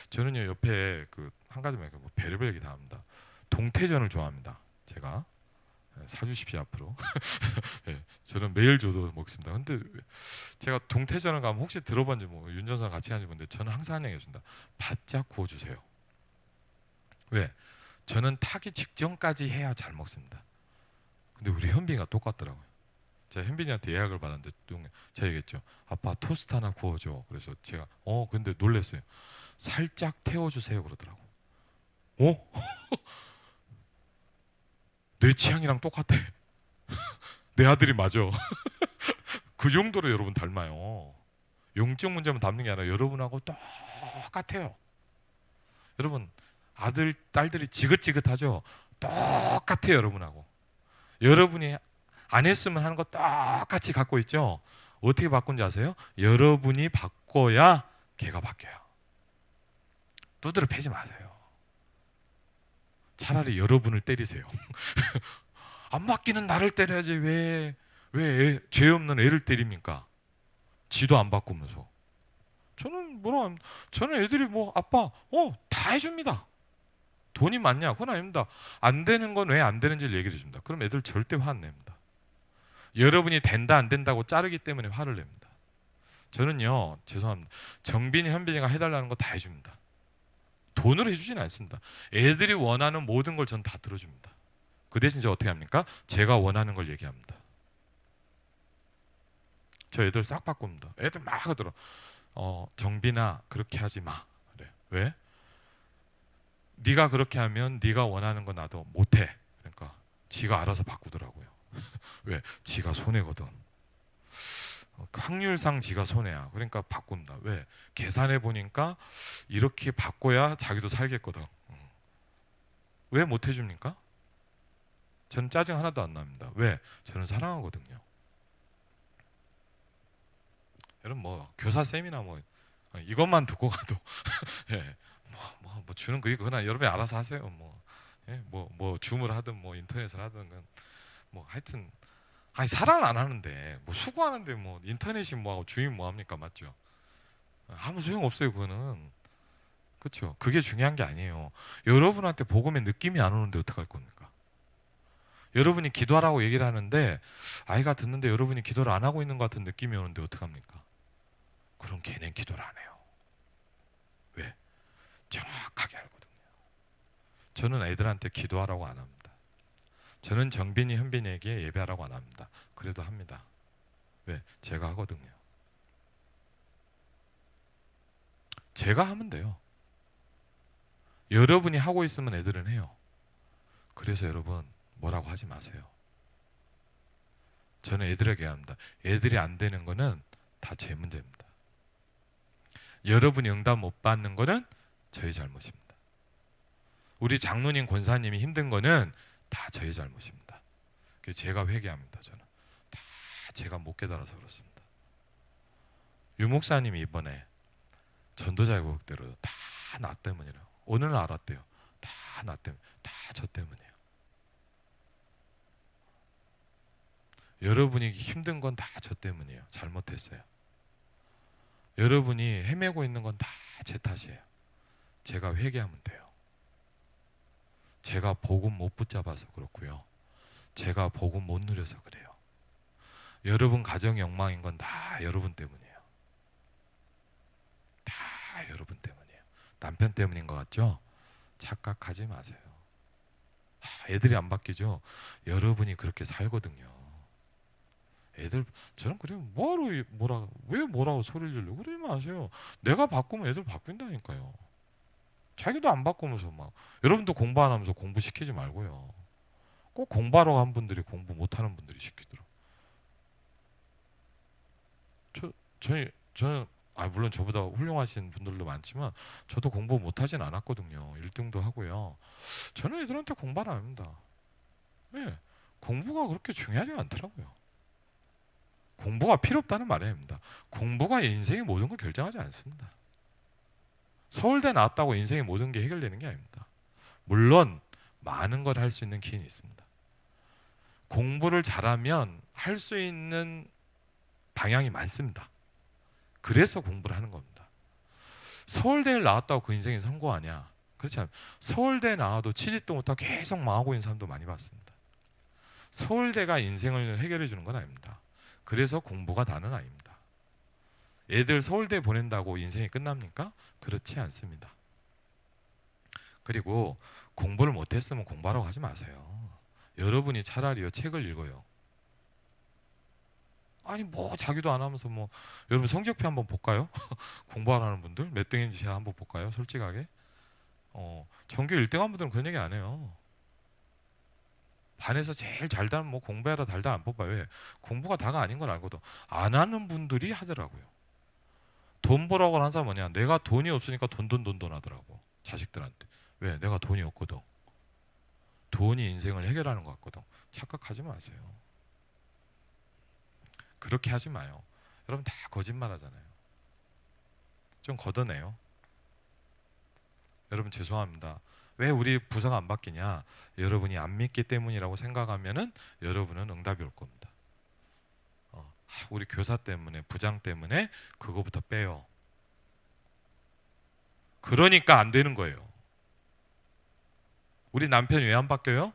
저는요, 옆에 그 한 가지만 얘기하고 별의별 얘기 다 합니다. 동태전을 좋아합니다. 제가 사주십시오 앞으로. 네, 저는 매일 줘도 먹습니다. 근데 제가 동태전을 가면 혹시 들어본지 뭐 윤전선 같이 하는 분인데 저는 항상 하는 얘기입니다. 바짝 구워주세요. 왜? 저는 타기 직전까지 해야 잘 먹습니다. 근데 우리 현빈이가 똑같더라고요. 제가 현빈이한테 예약을 받았는데 제가 얘기했죠. 아빠 토스트 하나 구워줘. 그래서 제가 근데 놀랐어요. 살짝 태워주세요 그러더라고. 내 취향이랑 똑같아. 내 아들이 맞아. 그 정도로 여러분 닮아요. 영적 문제만 닮는 게 아니라 여러분하고 똑같아요. 여러분 아들, 딸들이 지긋지긋하죠? 똑같아요 여러분하고. 여러분이 안 했으면 하는 거 똑같이 갖고 있죠? 어떻게 바꾼지 아세요? 여러분이 바꿔야 걔가 바뀌어요. 두드려 패지 마세요. 차라리 여러분을 때리세요. 안 바뀌는 나를 때려야지 왜 왜 죄 없는 애를 때립니까? 지도 안 바꾸면서. 저는 애들이 뭐 아빠 다 해줍니다. 돈이 많냐? 그건 아닙니다. 안 되는 건 왜 안 되는지를 얘기해 줍니다. 그럼 애들 절대 화 안 냅니다. 여러분이 된다 안 된다고 자르기 때문에 화를 냅니다. 저는요, 죄송합니다. 정빈이 현빈이가 해달라는 거 다 해줍니다. 돈으로 해주지는 않습니다. 애들이 원하는 모든 걸 전 다 들어줍니다. 그 대신 제가 어떻게 합니까? 제가 원하는 걸 얘기합니다. 저 애들 싹 바꿉니다. 애들 막 하더라. 정빈아 그렇게 하지 마. 그래. 왜? 네가 그렇게 하면 네가 원하는 거 나도 못해. 그러니까 지가 알아서 바꾸더라고요. 왜? 지가 손해거든. 확률상 지가 손해야. 그러니까 바꾼다. 왜? 계산해 보니까 이렇게 바꿔야 자기도 살겠거든. 왜 못 해줍니까? 저는 짜증 하나도 안 납니다. 왜? 저는 사랑하거든요. 여러분 뭐 교사 쌤이나 뭐 이것만 듣고 가도 예, 뭐 주는 그게 그거나 여러분이 알아서 하세요. 뭐 줌을 하든 뭐 인터넷을 하든 뭐 하여튼 아니 사랑을 안 하는데 뭐 수고하는데 뭐 인터넷이 뭐하고 줌이 뭐합니까? 맞죠? 아무 소용 없어요. 그거는 그렇죠. 그게 중요한 게 아니에요. 여러분한테 복음의 느낌이 안 오는데 어떡할 겁니까? 여러분이 기도하라고 얘기를 하는데 아이가 듣는데 여러분이 기도를 안 하고 있는 것 같은 느낌이 오는데 어떡합니까? 그럼 걔는 기도를 안 해요. 왜? 정확하게 알거든요. 저는 애들한테 기도하라고 안 합니다. 저는 정빈이 현빈이에게 예배하라고 안 합니다. 그래도 합니다. 왜? 제가 하거든요. 제가 하면 돼요. 여러분이 하고 있으면 애들은 해요. 그래서 여러분 뭐라고 하지 마세요. 저는 애들에게 합니다. 애들이 안 되는 거는 다 제 문제입니다. 여러분이 응답 못 받는 거는 저희 잘못입니다. 우리 장로님 권사님이 힘든 거는 다 저희 잘못입니다. 그래서 제가 회개합니다. 저는 다 제가 못 깨달아서 그렇습니다. 유 목사님이 이번에 전도자의 고백대로 다 나 때문이라고 오늘은 알았대요. 다 나 때문, 다 저 때문이에요. 여러분이 힘든 건 다 저 때문이에요. 잘못했어요. 여러분이 헤매고 있는 건 다 제 탓이에요. 제가 회개하면 돼요. 제가 복음 못 붙잡아서 그렇고요. 제가 복음 못 누려서 그래요. 여러분 가정이 엉망인 건 다 여러분 때문이에요. 다 여러분 때문이에요. 남편 때문인 것 같죠? 착각하지 마세요. 애들이 안 바뀌죠? 여러분이 그렇게 살거든요. 애들 저는 그래요. 왜 뭐라고 소리를 질러? 그러지 마세요. 내가 바꾸면 애들 바뀐다니까요. 자기도 안 바꾸면서 막 여러분도 공부 안 하면서 공부 시키지 말고요. 꼭 공부하러 간 분들이 공부 못하는 분들이 시키더라고. 저는 물론 저보다 훌륭하신 분들도 많지만 저도 공부 못하진 않았거든요. 1등도 하고요. 저는 애들한테 공부 안 합니다. 왜? 공부가 그렇게 중요하지 않더라고요. 공부가 필요 없다는 말이 아닙니다. 공부가 인생의 모든 걸 결정하지 않습니다. 서울대 나왔다고 인생의 모든 게 해결되는 게 아닙니다. 물론 많은 걸 할 수 있는 기회는 있습니다. 공부를 잘하면 할 수 있는 방향이 많습니다. 그래서 공부를 하는 겁니다. 서울대를 나왔다고 그 인생이 성공하냐? 그렇지 않아요. 서울대 나와도 취직도 못하고 계속 망하고 있는 사람도 많이 봤습니다. 서울대가 인생을 해결해 주는 건 아닙니다. 그래서 공부가 다는 아닙니다. 애들 서울대 보낸다고 인생이 끝납니까? 그렇지 않습니다. 그리고 공부를 못했으면 공부하라고 하지 마세요. 여러분이 차라리요 책을 읽어요. 아니 뭐 자기도 안 하면서 뭐 여러분 성적표 한번 볼까요? 공부 안 하는 분들 몇 등인지 제가 한번 볼까요? 솔직하게 전교 1등한 분들은 그런 얘기 안 해요. 반에서 제일 잘다는 뭐 공부해라 달다 안 뽑아요. 왜? 공부가 다가 아닌 걸 알거든. 안 하는 분들이 하더라고요. 돈 벌라고 하는 사람 뭐냐? 내가 돈이 없으니까 돈 하더라고. 자식들한테. 왜? 내가 돈이 없거든. 돈이 인생을 해결하는 것 같거든. 착각하지 마세요. 그렇게 하지 마요. 여러분 다 거짓말 하잖아요. 좀 걷어내요. 여러분 죄송합니다. 왜 우리 부서가 안 바뀌냐? 여러분이 안 믿기 때문이라고 생각하면은 여러분은 응답이 올 겁니다. 우리 교사 때문에, 부장 때문에 그거부터 빼요. 그러니까 안 되는 거예요. 우리 남편이 왜 안 바뀌어요?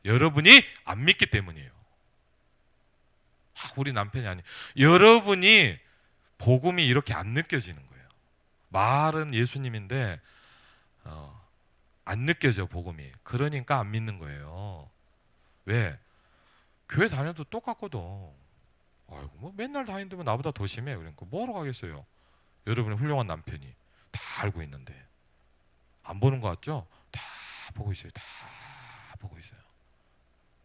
여러분이 안 믿기 때문이에요. 우리 남편이 아니, 여러분이 복음이 이렇게 안 느껴지는 거예요. 말은 예수님인데 안 느껴져, 복음이. 그러니까 안 믿는 거예요. 왜? 교회 다녀도 똑같거든. 아이고, 뭐 맨날 다니는데 나보다 더 심해. 그러니까 뭐하러 가겠어요? 여러분의 훌륭한 남편이 다 알고 있는데. 안 보는 거 같죠? 다 보고 있어요. 다 보고 있어요.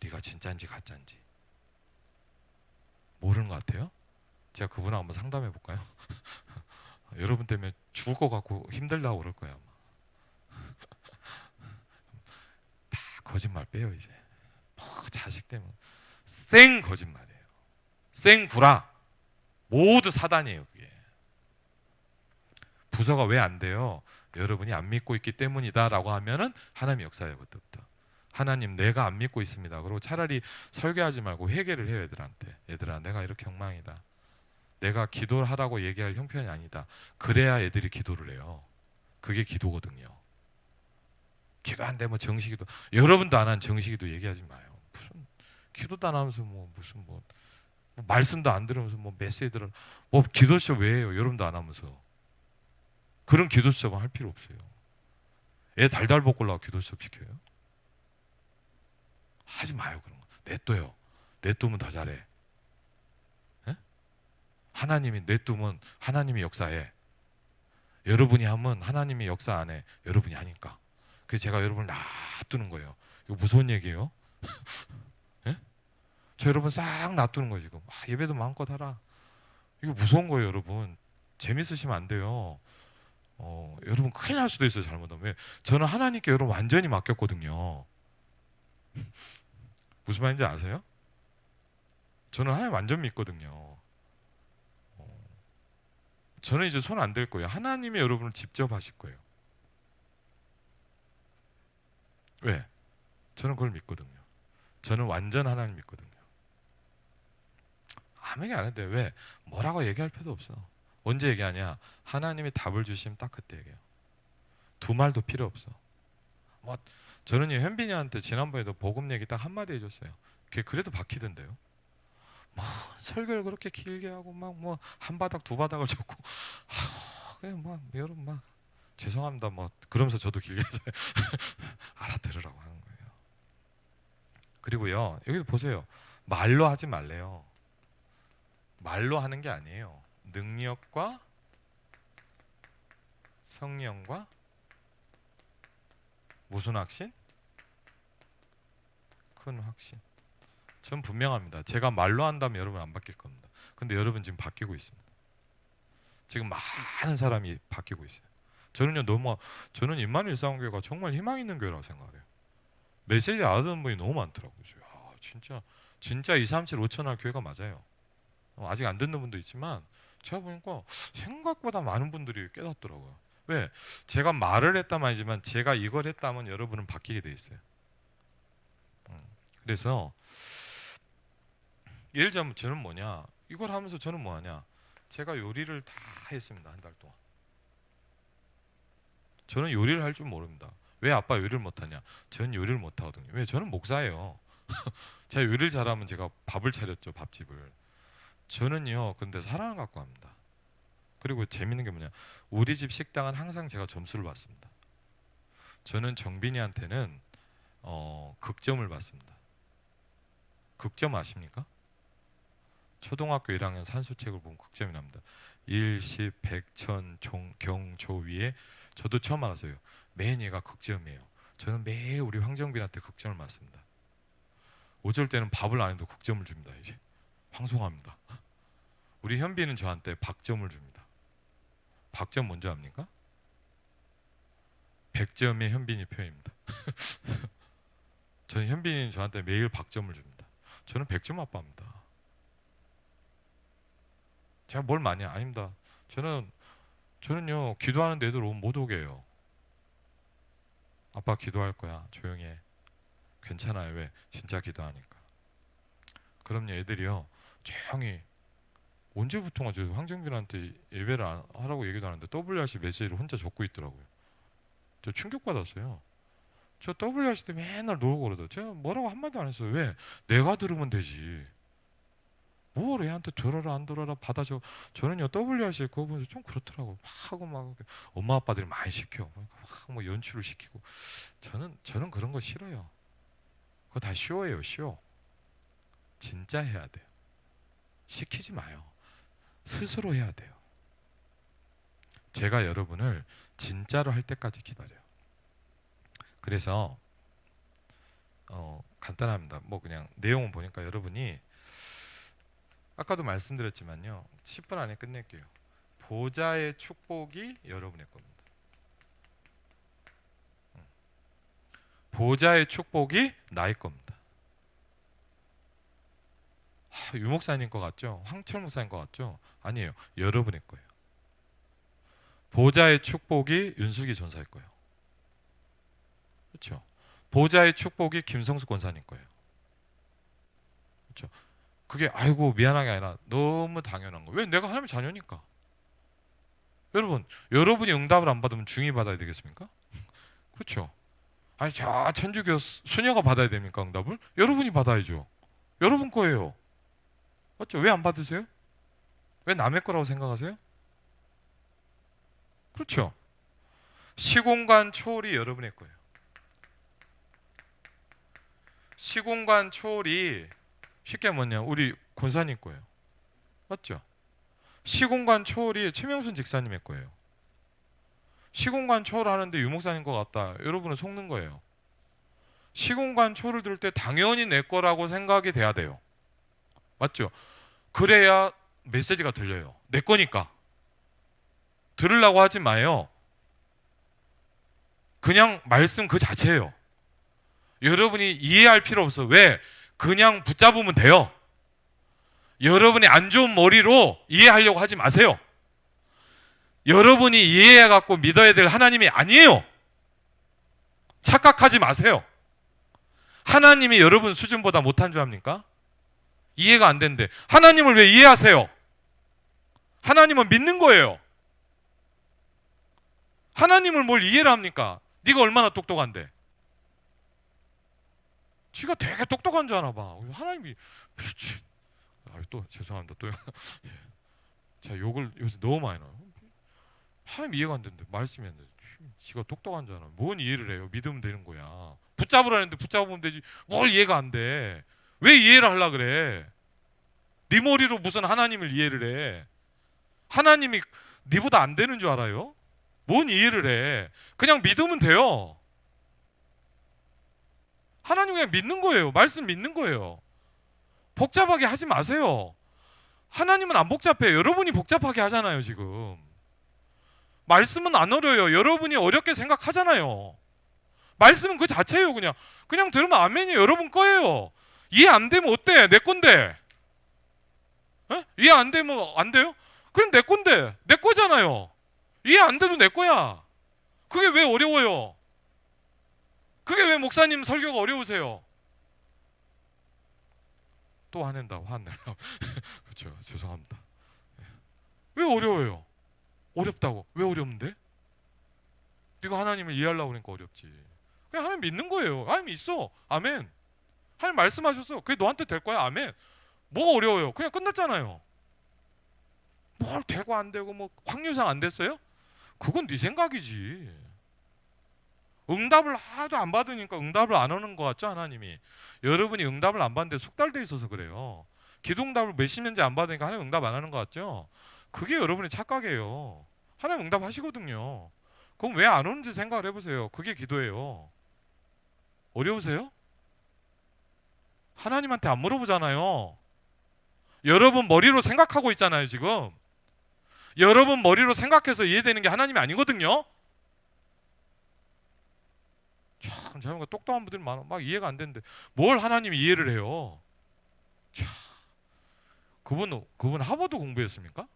네가 진짜인지 가짜인지 모르는 것 같아요? 제가 그분하고 한번 상담해 볼까요? 여러분 때문에 죽을 것 같고 힘들다고 그럴 거예요. 다 거짓말 빼요 이제. 자식 때문에 생 거짓말이에요. 생 구라. 모두 사단이에요. 그게. 부서가 왜 안 돼요? 여러분이 안 믿고 있기 때문이다라고 하면은 하나님 역사예요. 그때부터. 하나님 내가 안 믿고 있습니다. 그리고 차라리 설교하지 말고 회개를 해요. 애들한테. 얘들아 내가 이렇게 엉망이다. 내가 기도를 하라고 얘기할 형편이 아니다. 그래야 애들이 기도를 해요. 그게 기도거든요. 기도 안 되면 정식기도. 여러분도 안 한 정식기도 얘기하지 마요. 무슨 기도도 안 하면서 무슨 말씀도 안 들으면서 메시지 들어 기도 시작 왜 해요? 여러분도 안 하면서. 그런 기도 시작은 할 필요 없어요. 애 달달 볶으려고 기도 시작 시켜요? 하지 마요 그런 거. 냅둬요. 냅두면 더 잘해. 에? 하나님이 냅두면 하나님이 역사해. 여러분이 하면 하나님이 역사 안 해. 여러분이 하니까. 그래서 제가 여러분을 놔두는 거예요. 이거 무서운 얘기예요. 에? 저 여러분 싹 놔두는 거예요 지금. 예배도 마음껏 하라. 이거 무서운 거예요 여러분. 재밌으시면 안 돼요. 여러분 큰일 날 수도 있어요 잘못하면. 왜? 저는 하나님께 여러분 완전히 맡겼거든요. 무슨 말인지 아세요? 저는 하나님 완전 믿거든요. 저는 이제 손 안 댈 거예요. 하나님이 여러분을 직접 하실 거예요. 왜? 저는 그걸 믿거든요. 저는 완전 하나님 믿거든요. 아무 얘기 안 해도 돼. 왜? 뭐라고 얘기할 필요도 없어. 언제 얘기하냐? 하나님이 답을 주시면 딱 그때 얘기해요. 두 말도 필요 없어. 저는요 현빈이한테 지난번에도 복음 얘기 딱 한마디 해줬어요. 그래도 박히던데요. 설교를 그렇게 길게 하고 한 바닥 두 바닥을 적고 그냥 여러분 죄송합니다 그러면서 저도 길게 해서 알아들으라고 하는 거예요. 그리고요 여기도 보세요. 말로 하지 말래요. 말로 하는 게 아니에요. 능력과 성령과 무슨 확신? 큰 확신. 전 분명합니다. 제가 말로 한다면 여러분 안 바뀔 겁니다. 근데 여러분 지금 바뀌고 있습니다. 지금 많은 사람이 바뀌고 있어요. 저는 임마누엘 일상교회가 정말 희망 있는 교회라고 생각해요. 메시지 알아듣는 분이 너무 많더라고요. 진짜 2, 3, 7, 5천 할 교회가 맞아요. 아직 안 듣는 분도 있지만 제가 보니까 생각보다 많은 분들이 깨닫더라고요. 왜? 제가 말을 했다면 아니지만 제가 이걸 했다면 여러분은 바뀌게 돼 있어요. 그래서 예를 들자면 저는 이걸 하면서 저는 뭐하냐? 제가 요리를 다 했습니다. 한 달 동안. 저는 요리를 할 줄 모릅니다. 왜 아빠 요리를 못하냐? 저는 요리를 못하거든요. 왜? 저는 목사예요. 제가 요리를 잘하면 제가 밥을 차렸죠. 밥집을. 저는요 근데 사랑을 갖고 합니다. 그리고 재밌는 게 우리 집 식당은 항상 제가 점수를 받습니다. 저는 정빈이한테는 극점을 받습니다. 극점 아십니까? 초등학교 1학년 산수책을 보면 극점이 납니다. 일십, 백천, 경, 조 위에 저도 처음 알았어요. 매일 얘가 극점이에요. 저는 매일 우리 황정빈한테 극점을 맞습니다. 어쩔 때는 밥을 안 해도 극점을 줍니다. 이제 황송합니다. 우리 현빈은 저한테 박점을 줍니다. 박점 뭔지 압니까? 100점의 현빈이 표입니다. 저는 현빈이 저한테 매일 박점을 줍니다. 저는 100점 아빠입니다. 제가 뭘 많이 아닙니다. 저는요 기도하는데 애들 못 오게 해요. 아빠 기도할 거야. 조용히 해. 괜찮아요. 왜? 진짜 기도하니까. 그럼요 애들이요 조용히 언제부턴가 저 황정빈한테 예배를 하라고 얘기도 하는데 WRC 메시지를 혼자 적고 있더라고요. 저 충격받았어요. 저 WRC 때 맨날 놀고 그러더. 제가 뭐라고 한마디 안 했어요. 왜? 내가 들으면 되지. 뭘 애한테 들어라 안 들어라 받아줘. 저는요 WRC 그거 보면서 좀 그렇더라고. 막 하고 막 엄마 아빠들이 많이 시켜. 막 뭐 연출을 시키고. 저는 그런 거 싫어요. 그거 다 쇼예요, 쇼. 진짜 해야 돼요. 시키지 마요. 스스로 해야 돼요. 제가 여러분을 진짜로 할 때까지 기다려요. 그래서 간단합니다. 뭐 그냥 내용은 보니까 여러분이 아까도 말씀드렸지만요. 10분 안에 끝낼게요. 보좌의 축복이 여러분의 겁니다. 보좌의 축복이 나의 겁니다. 유 목사님 거 같죠? 황철 목사님 거 같죠? 아니에요. 여러분의 거예요. 보좌의 축복이 윤수기 전사의 거예요. 그렇죠? 보좌의 축복이 김성수 권사님 거예요. 그렇죠? 그게 아이고 미안한 게 아니라 너무 당연한 거예요. 왜? 내가 하나님의 자녀니까. 여러분, 여러분이 응답을 안 받으면 중이 받아야 되겠습니까? 그렇죠? 아니 저 천주교 수녀가 받아야 됩니까? 응답을? 여러분이 받아야죠. 여러분 거예요. 맞죠? 왜 안 받으세요? 왜 남의 거라고 생각하세요? 그렇죠? 시공간 초월이 여러분의 거예요. 시공간 초월이 쉽게 뭐냐? 우리 권사님 거예요. 맞죠? 시공간 초월이 최명순 집사님의 거예요. 시공간 초월하는데 유목사님 것 같다. 여러분은 속는 거예요. 시공간 초월을 들을 때 당연히 내 거라고 생각이 돼야 돼요. 맞죠? 그래야 메시지가 들려요. 내 거니까. 들으려고 하지 마요. 그냥 말씀 그 자체예요. 여러분이 이해할 필요 없어. 왜? 그냥 붙잡으면 돼요. 여러분이 안 좋은 머리로 이해하려고 하지 마세요. 여러분이 이해해갖고 믿어야 될 하나님이 아니에요. 착각하지 마세요. 하나님이 여러분 수준보다 못한 줄 압니까? 이해가 안 되는데 하나님을 왜 이해하세요? 하나님은 믿는 거예요. 하나님을 뭘 이해를 합니까? 네가 얼마나 똑똑한데? 지가 되게 똑똑한 줄 아나 봐. 하나님이 또 죄송합니다. 또 자 욕을 요새 너무 많이 나요. 하나님 이해가 안 되는데 말씀이 안 돼. 지가 똑똑한 줄 아나. 뭔 이해를 해요? 믿으면 되는 거야. 붙잡으라는데 붙잡으면 되지. 뭘 이해가 안 돼? 왜 이해를 하려 그래? 네 머리로 무슨 하나님을 이해를 해? 하나님이 네보다 안 되는 줄 알아요? 뭔 이해를 해? 그냥 믿으면 돼요. 하나님 그냥 믿는 거예요. 말씀 믿는 거예요. 복잡하게 하지 마세요. 하나님은 안 복잡해요. 여러분이 복잡하게 하잖아요, 지금. 말씀은 안 어려요. 여러분이 어렵게 생각하잖아요. 말씀은 그 자체예요, 그냥. 그냥 들으면 아멘이에요. 여러분 거예요. 이해 안 되면 어때? 내 건데. 에? 이해 안 되면 안 돼요? 그럼 내 건데. 내 거잖아요. 이해 안 돼도 내 거야. 그게 왜 어려워요? 그게 왜 목사님 설교가 어려우세요? 또 화낸다, 화내려고. 그렇죠, 죄송합니다. 왜 어려워요? 어렵다고. 왜 어렵는데? 네가 하나님을 이해하려고 그러니까 어렵지. 그냥 하나님 믿는 거예요. 하나님 있어. 아멘. 하나님 말씀하셨어. 그게 너한테 될 거야. 아멘. 뭐가 어려워요? 그냥 끝났잖아요. 뭘 되고 안 되고 뭐 확률상 안 됐어요? 그건 네 생각이지. 응답을 하도 안 받으니까 응답을 안 하는 것 같죠, 하나님이. 여러분이 응답을 안 받는데 숙달돼 있어서 그래요. 기도 응답을 몇십 년째 안 받으니까 하나님 응답 안 하는 것 같죠? 그게 여러분의 착각이에요. 하나님 응답하시거든요. 그럼 왜 안 오는지 생각을 해보세요. 그게 기도예요. 어려우세요? 하나님한테 안 물어보잖아요. 여러분 머리로 생각하고 있잖아요, 지금. 여러분 머리로 생각해서 이해되는 게 하나님이 아니거든요. 참, 제가 똑똑한 분들이 많아. 막 이해가 안 되는데 뭘 하나님이 이해를 해요? 참, 그분 하버드 공부했습니까?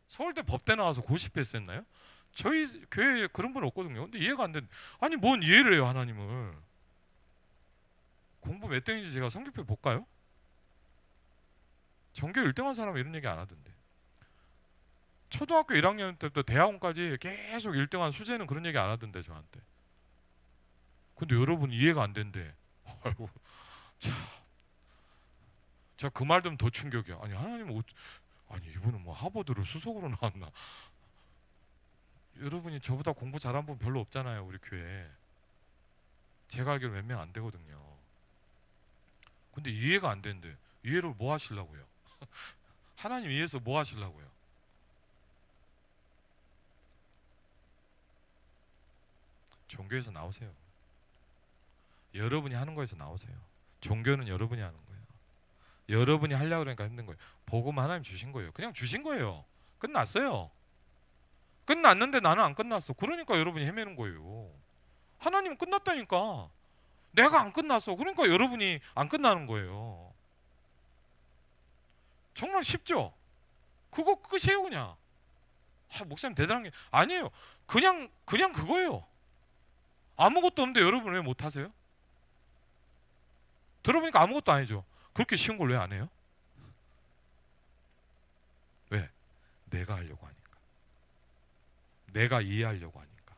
서울대 법대 나와서 고시 패스했나요? 저희 교회에 그런 분 없거든요. 근데 이해가 안 되는데 아니 뭔 이해를 해요, 하나님을? 공부 몇 등인지 제가 성경표 볼까요? 전교 1등한 사람은 이런 얘기 안 하던데. 초등학교 1학년 때부터 대학원까지 계속 1등한 수재는 그런 얘기 안 하던데 저한테. 근데 여러분 이해가 안 된대. 아이고, 참. 제가 그 말 들으면 더 충격이야. 아니 하나님 아니 이분은 뭐 하버드로 수석으로 나왔나? 여러분이 저보다 공부 잘한 분 별로 없잖아요 우리 교회에. 제가 알기로 몇 명 안 되거든요. 근데 이해가 안 된대. 이해를 뭐 하시려고요? 하나님 이해해서 뭐 하시려고요? 종교에서 나오세요. 여러분이 하는 거에서 나오세요. 종교는 여러분이 하는 거예요. 여러분이 하려고 그러니까 힘든 거예요. 복음 하나님 주신 거예요. 그냥 주신 거예요. 끝났어요. 끝났는데 나는 안 끝났어. 그러니까 여러분이 헤매는 거예요. 하나님은 끝났다니까. 내가 안 끝났어. 그러니까 여러분이 안 끝나는 거예요. 정말 쉽죠? 그거 끝이에요 그냥. 목사님 대단한 게 아니에요. 그냥 그거예요. 아무것도 없는데 여러분 왜 못하세요? 들어보니까 아무것도 아니죠. 그렇게 쉬운 걸 왜 안 해요? 왜? 내가 하려고 하니까. 내가 이해하려고 하니까.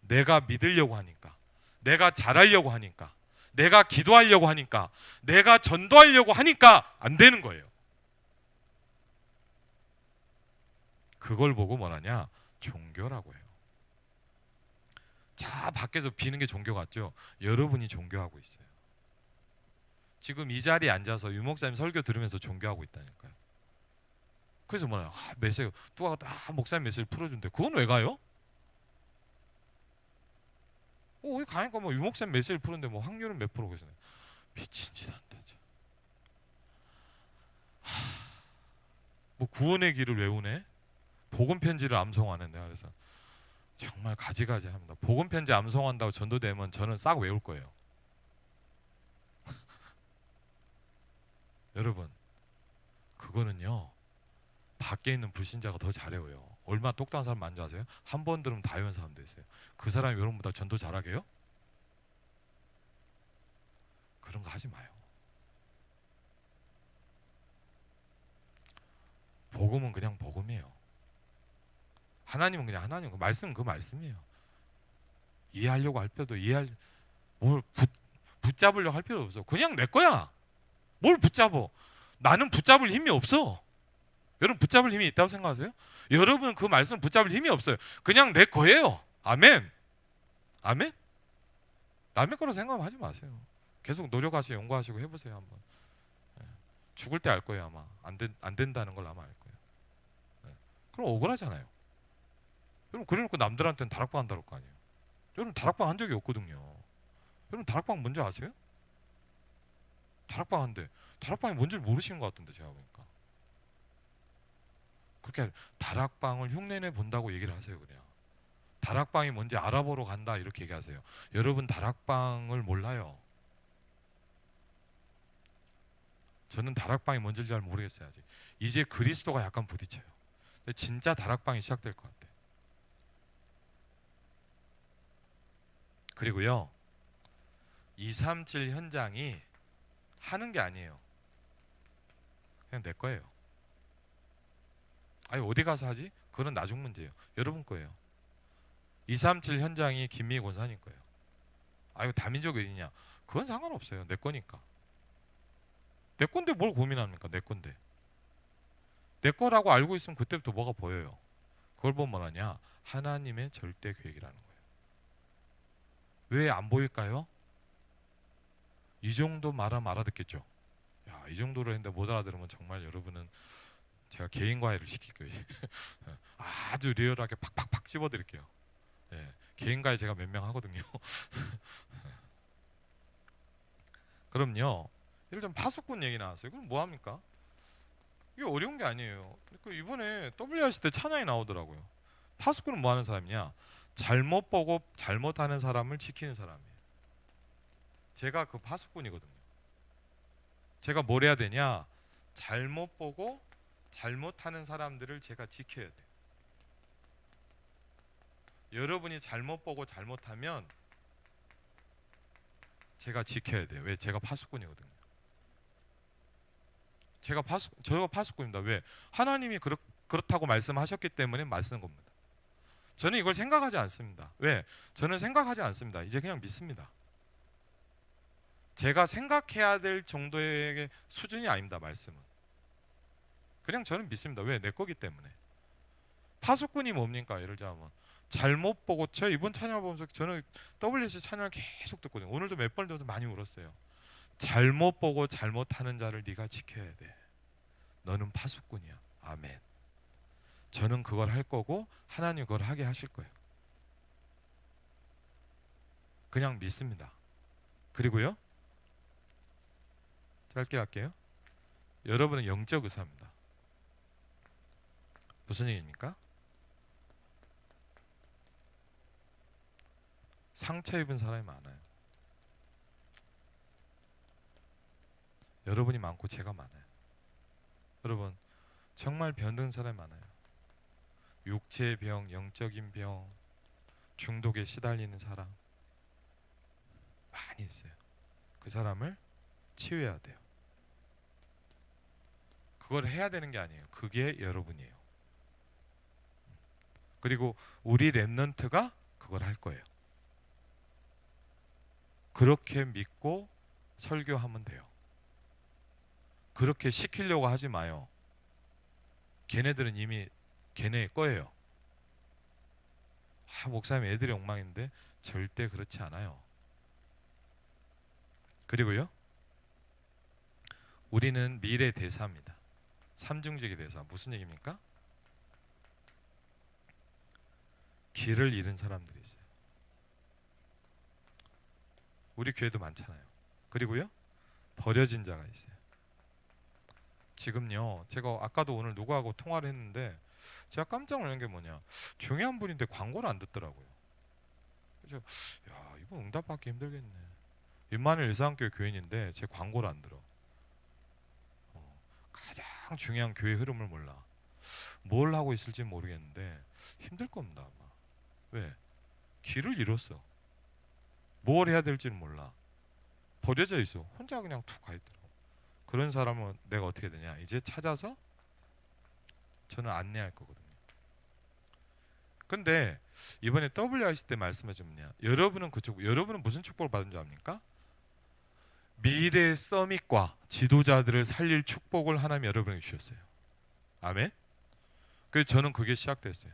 내가 믿으려고 하니까. 내가 잘하려고 하니까. 내가 기도하려고 하니까. 내가 전도하려고 하니까 안 되는 거예요. 그걸 보고 뭐라냐? 종교라고 해요. 자, 밖에서 비는 게 종교 같죠? 여러분이 종교하고 있어요. 지금 이 자리에 앉아서 유 목사님 설교 들으면서 종교하고 있다니까요. 그래서 뭐냐? 메시지 누가 목사님 메시지 풀어준대. 그건 왜 가요? 왜 가니까 뭐 유 목사님 메시지 푸는데 뭐 확률은 몇 프로 그러잖아요. 미친 짓 한다. 뭐 구원의 길을 외우네. 복음 편지를 암송하는 내가 그래서 정말 가지가지 합니다. 복음 편지 암송한다고 전도되면 저는 싹 외울 거예요. 여러분 그거는요 밖에 있는 불신자가 더 잘 외워요. 얼마나 똑똑한 사람 많은지 아세요? 한 번 들으면 다 외운 사람도 있어요. 그 사람이 여러분보다 전도 잘하게요? 그런 거 하지 마요. 복음은 그냥 복음이에요. 하나님은 그냥 하나님, 그 말씀은 그 말씀이에요. 이해하려고 할 필요도 뭘 붙잡으려고 할 필요 없어. 그냥 내 거야. 뭘 붙잡어? 나는 붙잡을 힘이 없어. 여러분 붙잡을 힘이 있다고 생각하세요? 여러분 그 말씀 붙잡을 힘이 없어요. 그냥 내 거예요. 아멘. 아멘. 남의 거로 생각하지 마세요. 계속 노력하시고 연구하시고 해보세요 한번. 죽을 때 알 거예요 아마. 안 된다는 걸 아마 알 거예요. 그럼 억울하잖아요. 여러분 그래놓고 남들한테는 다락방 한다고 할 거 아니에요. 여러분 다락방 한 적이 없거든요. 여러분 다락방 뭔지 아세요? 다락방 한데 다락방이 뭔지를 모르시는 것 같은데 제가 보니까. 그렇게 다락방을 흉내내 본다고 얘기를 하세요 그냥. 다락방이 뭔지 알아보러 간다 이렇게 얘기하세요. 여러분 다락방을 몰라요. 저는 다락방이 뭔지 잘 모르겠어요 아직. 이제 그리스도가 약간 부딪혀요. 근데 진짜 다락방이 시작될 것 같아. 그리고요 237 현장이 하는 게 아니에요. 그냥 내 거예요. 아니 어디 가서 하지? 그건 나중 문제예요. 여러분 거예요. 237 현장이 김미희 권사님 거예요. 이거 다민족이 어디냐? 그건 상관없어요. 내 거니까. 내 건데 뭘 고민합니까? 내 건데. 내 거라고 알고 있으면 그때부터 뭐가 보여요. 그걸 보면 뭐라냐? 하나님의 절대 계획이라는 거예요. 왜 안 보일까요? 이 정도 말하면 알아듣겠죠. 야, 이 정도로 했는데 못 알아들으면 정말 여러분은 제가 개인 과외를 시킬 거예요. 아주 리얼하게 팍팍팍 집어드릴게요. 예, 개인 과외 제가 몇 명 하거든요. 그럼요. 예를 들면 파수꾼 얘기 나왔어요. 그럼 뭐 합니까? 이게 어려운 게 아니에요. 이번에 WRC 때 찬양이 나오더라고요. 파수꾼은 뭐 하는 사람이냐? 잘못 보고 잘못하는 사람을 지키는 사람이에요. 제가 그 파수꾼이거든요. 제가 뭘 해야 되냐? 잘못 보고 잘못하는 사람들을 제가 지켜야 돼요. 여러분이 잘못 보고 잘못하면 제가 지켜야 돼요. 왜? 제가 파수꾼이거든요. 저가 파수꾼입니다. 왜? 하나님이 그렇다고 말씀하셨기 때문에 말씀한 겁니다. 저는 이걸 생각하지 않습니다. 왜? 저는 생각하지 않습니다. 이제 그냥 믿습니다. 제가 생각해야 될 정도의 수준이 아닙니다. 말씀은 그냥 저는 믿습니다. 왜? 내 거기 때문에. 파수꾼이 뭡니까? 예를 들자면 잘못 보고, 저 이번 찬양을 보면서 저는 WC 찬양을 계속 듣거든요. 오늘도 몇 번 들어서 많이 울었어요. 잘못 보고 잘못하는 자를 네가 지켜야 돼. 너는 파수꾼이야. 아멘. 저는 그걸 할 거고 하나님 그걸 하게 하실 거예요. 그냥 믿습니다. 그리고요, 짧게 할게요. 여러분은 영적 의사입니다. 무슨 얘기입니까? 상처 입은 사람이 많아요. 여러분이 많고 제가 많아요. 여러분 정말 병든 사람이 많아요. 육체의 병, 영적인 병, 중독에 시달리는 사람 많이 있어요. 그 사람을 치유해야 돼요. 그걸 해야 되는 게 아니에요. 그게 여러분이에요. 그리고 우리 렘넌트가 그걸 할 거예요. 그렇게 믿고 설교하면 돼요. 그렇게 시키려고 하지 마요. 걔네들은 이미 걔네 거예요. 목사님 애들의 엉망인데 절대 그렇지 않아요. 그리고요, 우리는 미래 대사입니다. 삼중직의 대사. 무슨 얘기입니까? 길을 잃은 사람들이 있어요. 우리 교회도 많잖아요. 그리고요, 버려진 자가 있어요. 지금요, 제가 아까도 오늘 누구하고 통화를 했는데 제가 깜짝 놀란 게 뭐냐, 중요한 분인데 광고를 안 듣더라고요. 그래서 야, 이분 응답받기 힘들겠네. 임마누엘 일사랑교회 교인인데 제 광고를 안 들어. 가장 중요한 교회 흐름을 몰라. 뭘 하고 있을지 모르겠는데 힘들 겁니다 아마. 왜? 길을 잃었어. 뭘 해야 될지는 몰라. 버려져 있어. 혼자 그냥 툭 가 있더라고. 그런 사람은 내가 어떻게 되냐, 이제 찾아서 저는 안내할 거거든요. 근데 이번에 WRC 때 말씀하셨냐, 여러분은 여러분은 무슨 축복을 받은 줄 압니까? 미래 서밋과 지도자들을 살릴 축복을 하나님 여러분에게 주셨어요. 아멘. 그래서 저는 그게 시작됐어요.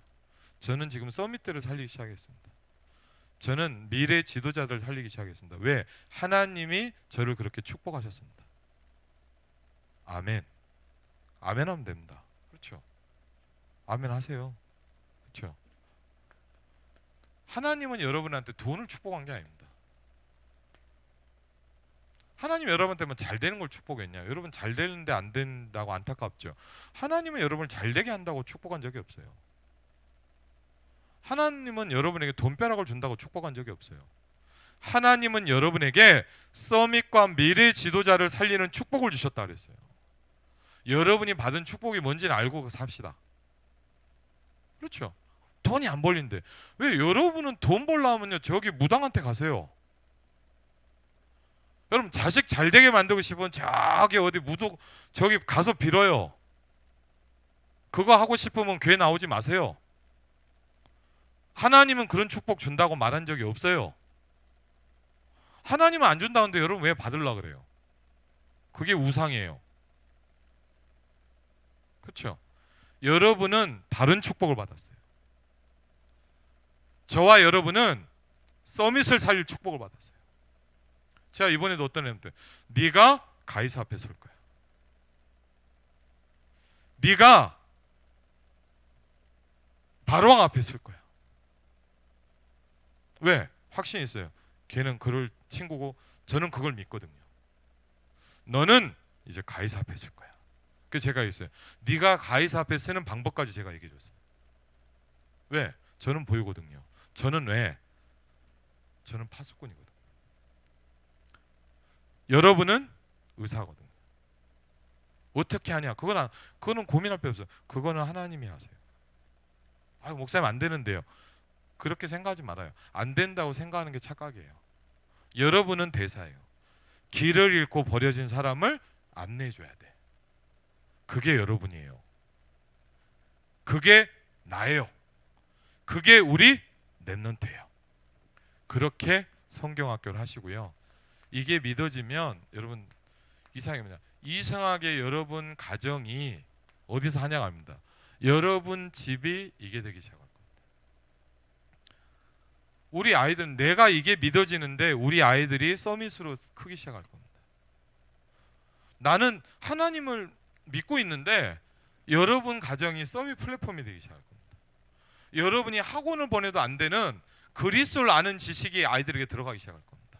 저는 지금 서밋들을 살리기 시작했습니다. 저는 미래 지도자들을 살리기 시작했습니다. 왜? 하나님이 저를 그렇게 축복하셨습니다. 아멘. 아멘 하면 됩니다. 그렇죠? 아멘 하세요. 그렇죠? 하나님은 여러분한테 돈을 축복한 게 아닙니다. 하나님 여러분한테만 잘 되는 걸 축복했냐? 여러분 잘 되는데 안 된다고 안타깝죠. 하나님은 여러분을 잘 되게 한다고 축복한 적이 없어요. 하나님은 여러분에게 돈벼락을 준다고 축복한 적이 없어요. 하나님은 여러분에게 서밋과 미래 지도자를 살리는 축복을 주셨다 그랬어요. 여러분이 받은 축복이 뭔지는 알고 삽시다. 그렇죠? 돈이 안 벌린데 왜 여러분은 돈 벌려면요 저기 무당한테 가세요. 여러분 자식 잘 되게 만들고 싶으면 저기 어디 저기 가서 빌어요. 그거 하고 싶으면 교회 나오지 마세요. 하나님은 그런 축복 준다고 말한 적이 없어요. 하나님은 안 준다는데 여러분 왜 받으려고 그래요? 그게 우상이에요. 그렇죠? 여러분은 다른 축복을 받았어요. 저와 여러분은 서밋을 살릴 축복을 받았어요. 제가 이번에도 어떤 애한테 네가 가이사 앞에 설 거야. 네가 바로왕 앞에 설 거야. 왜? 확신이 있어요. 걔는 그럴 친구고 저는 그걸 믿거든요. 너는 이제 가이사 앞에 설 거야. 그래서 제가 있어요. 네가 가이사 앞에 쓰는 방법까지 제가 얘기해 줬어요. 왜? 저는 보이거든요. 저는 왜? 저는 파수꾼이거든요. 여러분은 의사거든요. 어떻게 하냐? 그거는 고민할 필요 없어요. 그거는 하나님이 하세요. 목사님 안 되는데요. 그렇게 생각하지 말아요. 안 된다고 생각하는 게 착각이에요. 여러분은 대사예요. 길을 잃고 버려진 사람을 안내해 줘야 돼. 그게 여러분이에요. 그게 나예요. 그게 우리 렘넌트예요. 그렇게 성경학교를 하시고요. 이게 믿어지면 여러분 이상입니다. 이상하게 여러분 가정이 어디서 하냐고 합니다. 여러분 집이 이게 되기 시작합니다. 우리 아이들은 내가 이게 믿어지는데 우리 아이들이 서밋으로 크기 시작할 겁니다. 나는 하나님을 믿고 있는데 여러분 가정이 서밋 플랫폼이 되기 시작할 겁니다. 여러분이 학원을 보내도 안 되는 그리스도를 아는 지식이 아이들에게 들어가기 시작할 겁니다.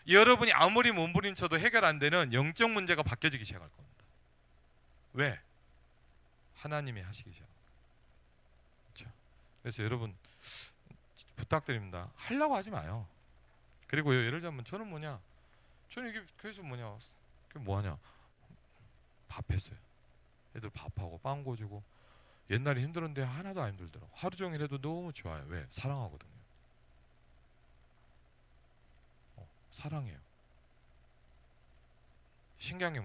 여러분이 아무리 몸부림쳐도 해결 안 되는 영적 문제가 바뀌어지기 시작할 겁니다. 왜? 하나님이 하시기 시작합니다. 그렇죠? 그래서 여러분 부탁드립니다. 하려고 하지 마요. 그리고 예를 들면 저는 이게 그래서 그게 뭐하냐? 밥 했어요. 애들 밥하고 빵 구워주고. 옛날에 힘들었는데 하나도 안 힘들더라고. 하루 종일 해도 너무 좋아요. 왜? 사랑하거든요. 사랑해요. 신기한 게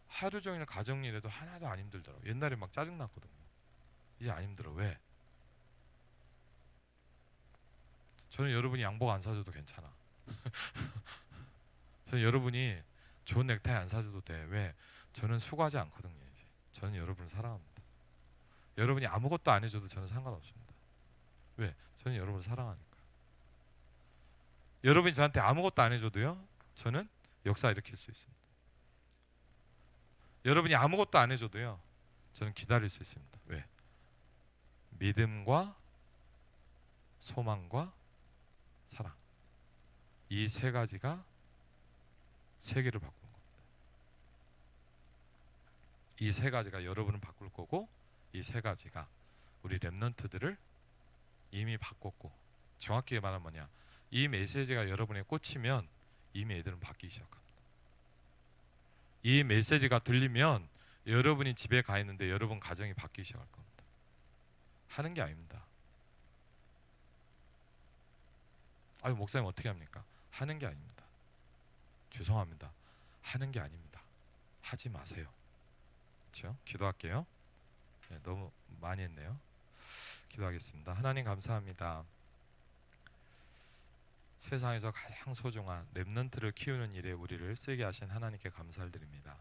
하루 종일 가정일 해도 하나도 안 힘들더라고. 옛날에 막 짜증났거든요. 이제 안 힘들어. 왜? 저는 여러분이 양복 안 사줘도 괜찮아. 저는 여러분이 좋은 넥타이 안 사줘도 돼. 왜? 저는 수고하지 않거든요. 이제 저는 여러분을 사랑합니다. 여러분이 아무것도 안 해줘도 저는 상관없습니다. 왜? 저는 여러분을 사랑하니까. 여러분이 저한테 아무것도 안 해줘도요, 저는 역사 일으킬 수 있습니다. 여러분이 아무것도 안 해줘도요, 저는 기다릴 수 있습니다. 왜? 믿음과 소망과 사랑, 이 세 가지가 세계를 바꾼 겁니다. 이 세 가지가 여러분을 바꿀 거고, 이 세 가지가 우리 렘넌트들을 이미 바꿨고, 정확히 말하면 이 메시지가 여러분에 꽂히면 이미 애들은 바뀌기 시작합니다. 이 메시지가 들리면 여러분이 집에 가 있는데 여러분 가정이 바뀌기 시작할 겁니다. 하는 게 아닙니다. 아유, 목사님 어떻게 합니까? 하는 게 아닙니다. 죄송합니다. 하는 게 아닙니다. 하지 마세요. 그렇죠? 기도할게요. 네, 너무 많이 했네요. 기도하겠습니다. 하나님 감사합니다. 세상에서 가장 소중한 렘넌트를 키우는 일에 우리를 쓰게 하신 하나님께 감사를 드립니다.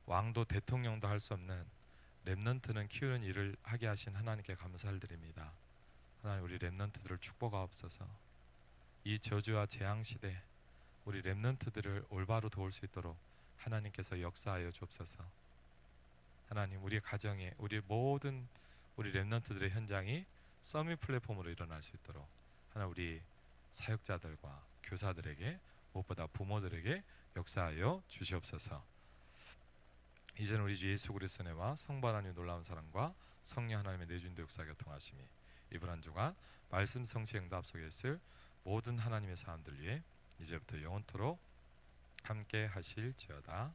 왕도 대통령도 할 수 없는 렘넌트는 키우는 일을 하게 하신 하나님께 감사를 드립니다. 하나님, 우리 렘넌트들을 축복하옵소서. 이 저주와 재앙 시대 우리 렘넌트들을 올바로 도울 수 있도록 하나님께서 역사하여 주옵소서. 하나님, 우리 가정에 우리 모든 우리 렘넌트들의 현장이 서밋 플랫폼으로 일어날 수 있도록 하나 우리 사역자들과 교사들에게, 무엇보다 부모들에게 역사하여 주시옵소서. 이제는 우리 주 예수 그리스도의 은혜와 성부 하나님의 놀라운 사랑과 성령 하나님의 내주인도 역사 교통하심이 이번 한 주간 말씀 성취 응답 속에 있을 모든 하나님의 사람들 위해 이제부터 영원토록 함께 하실지어다.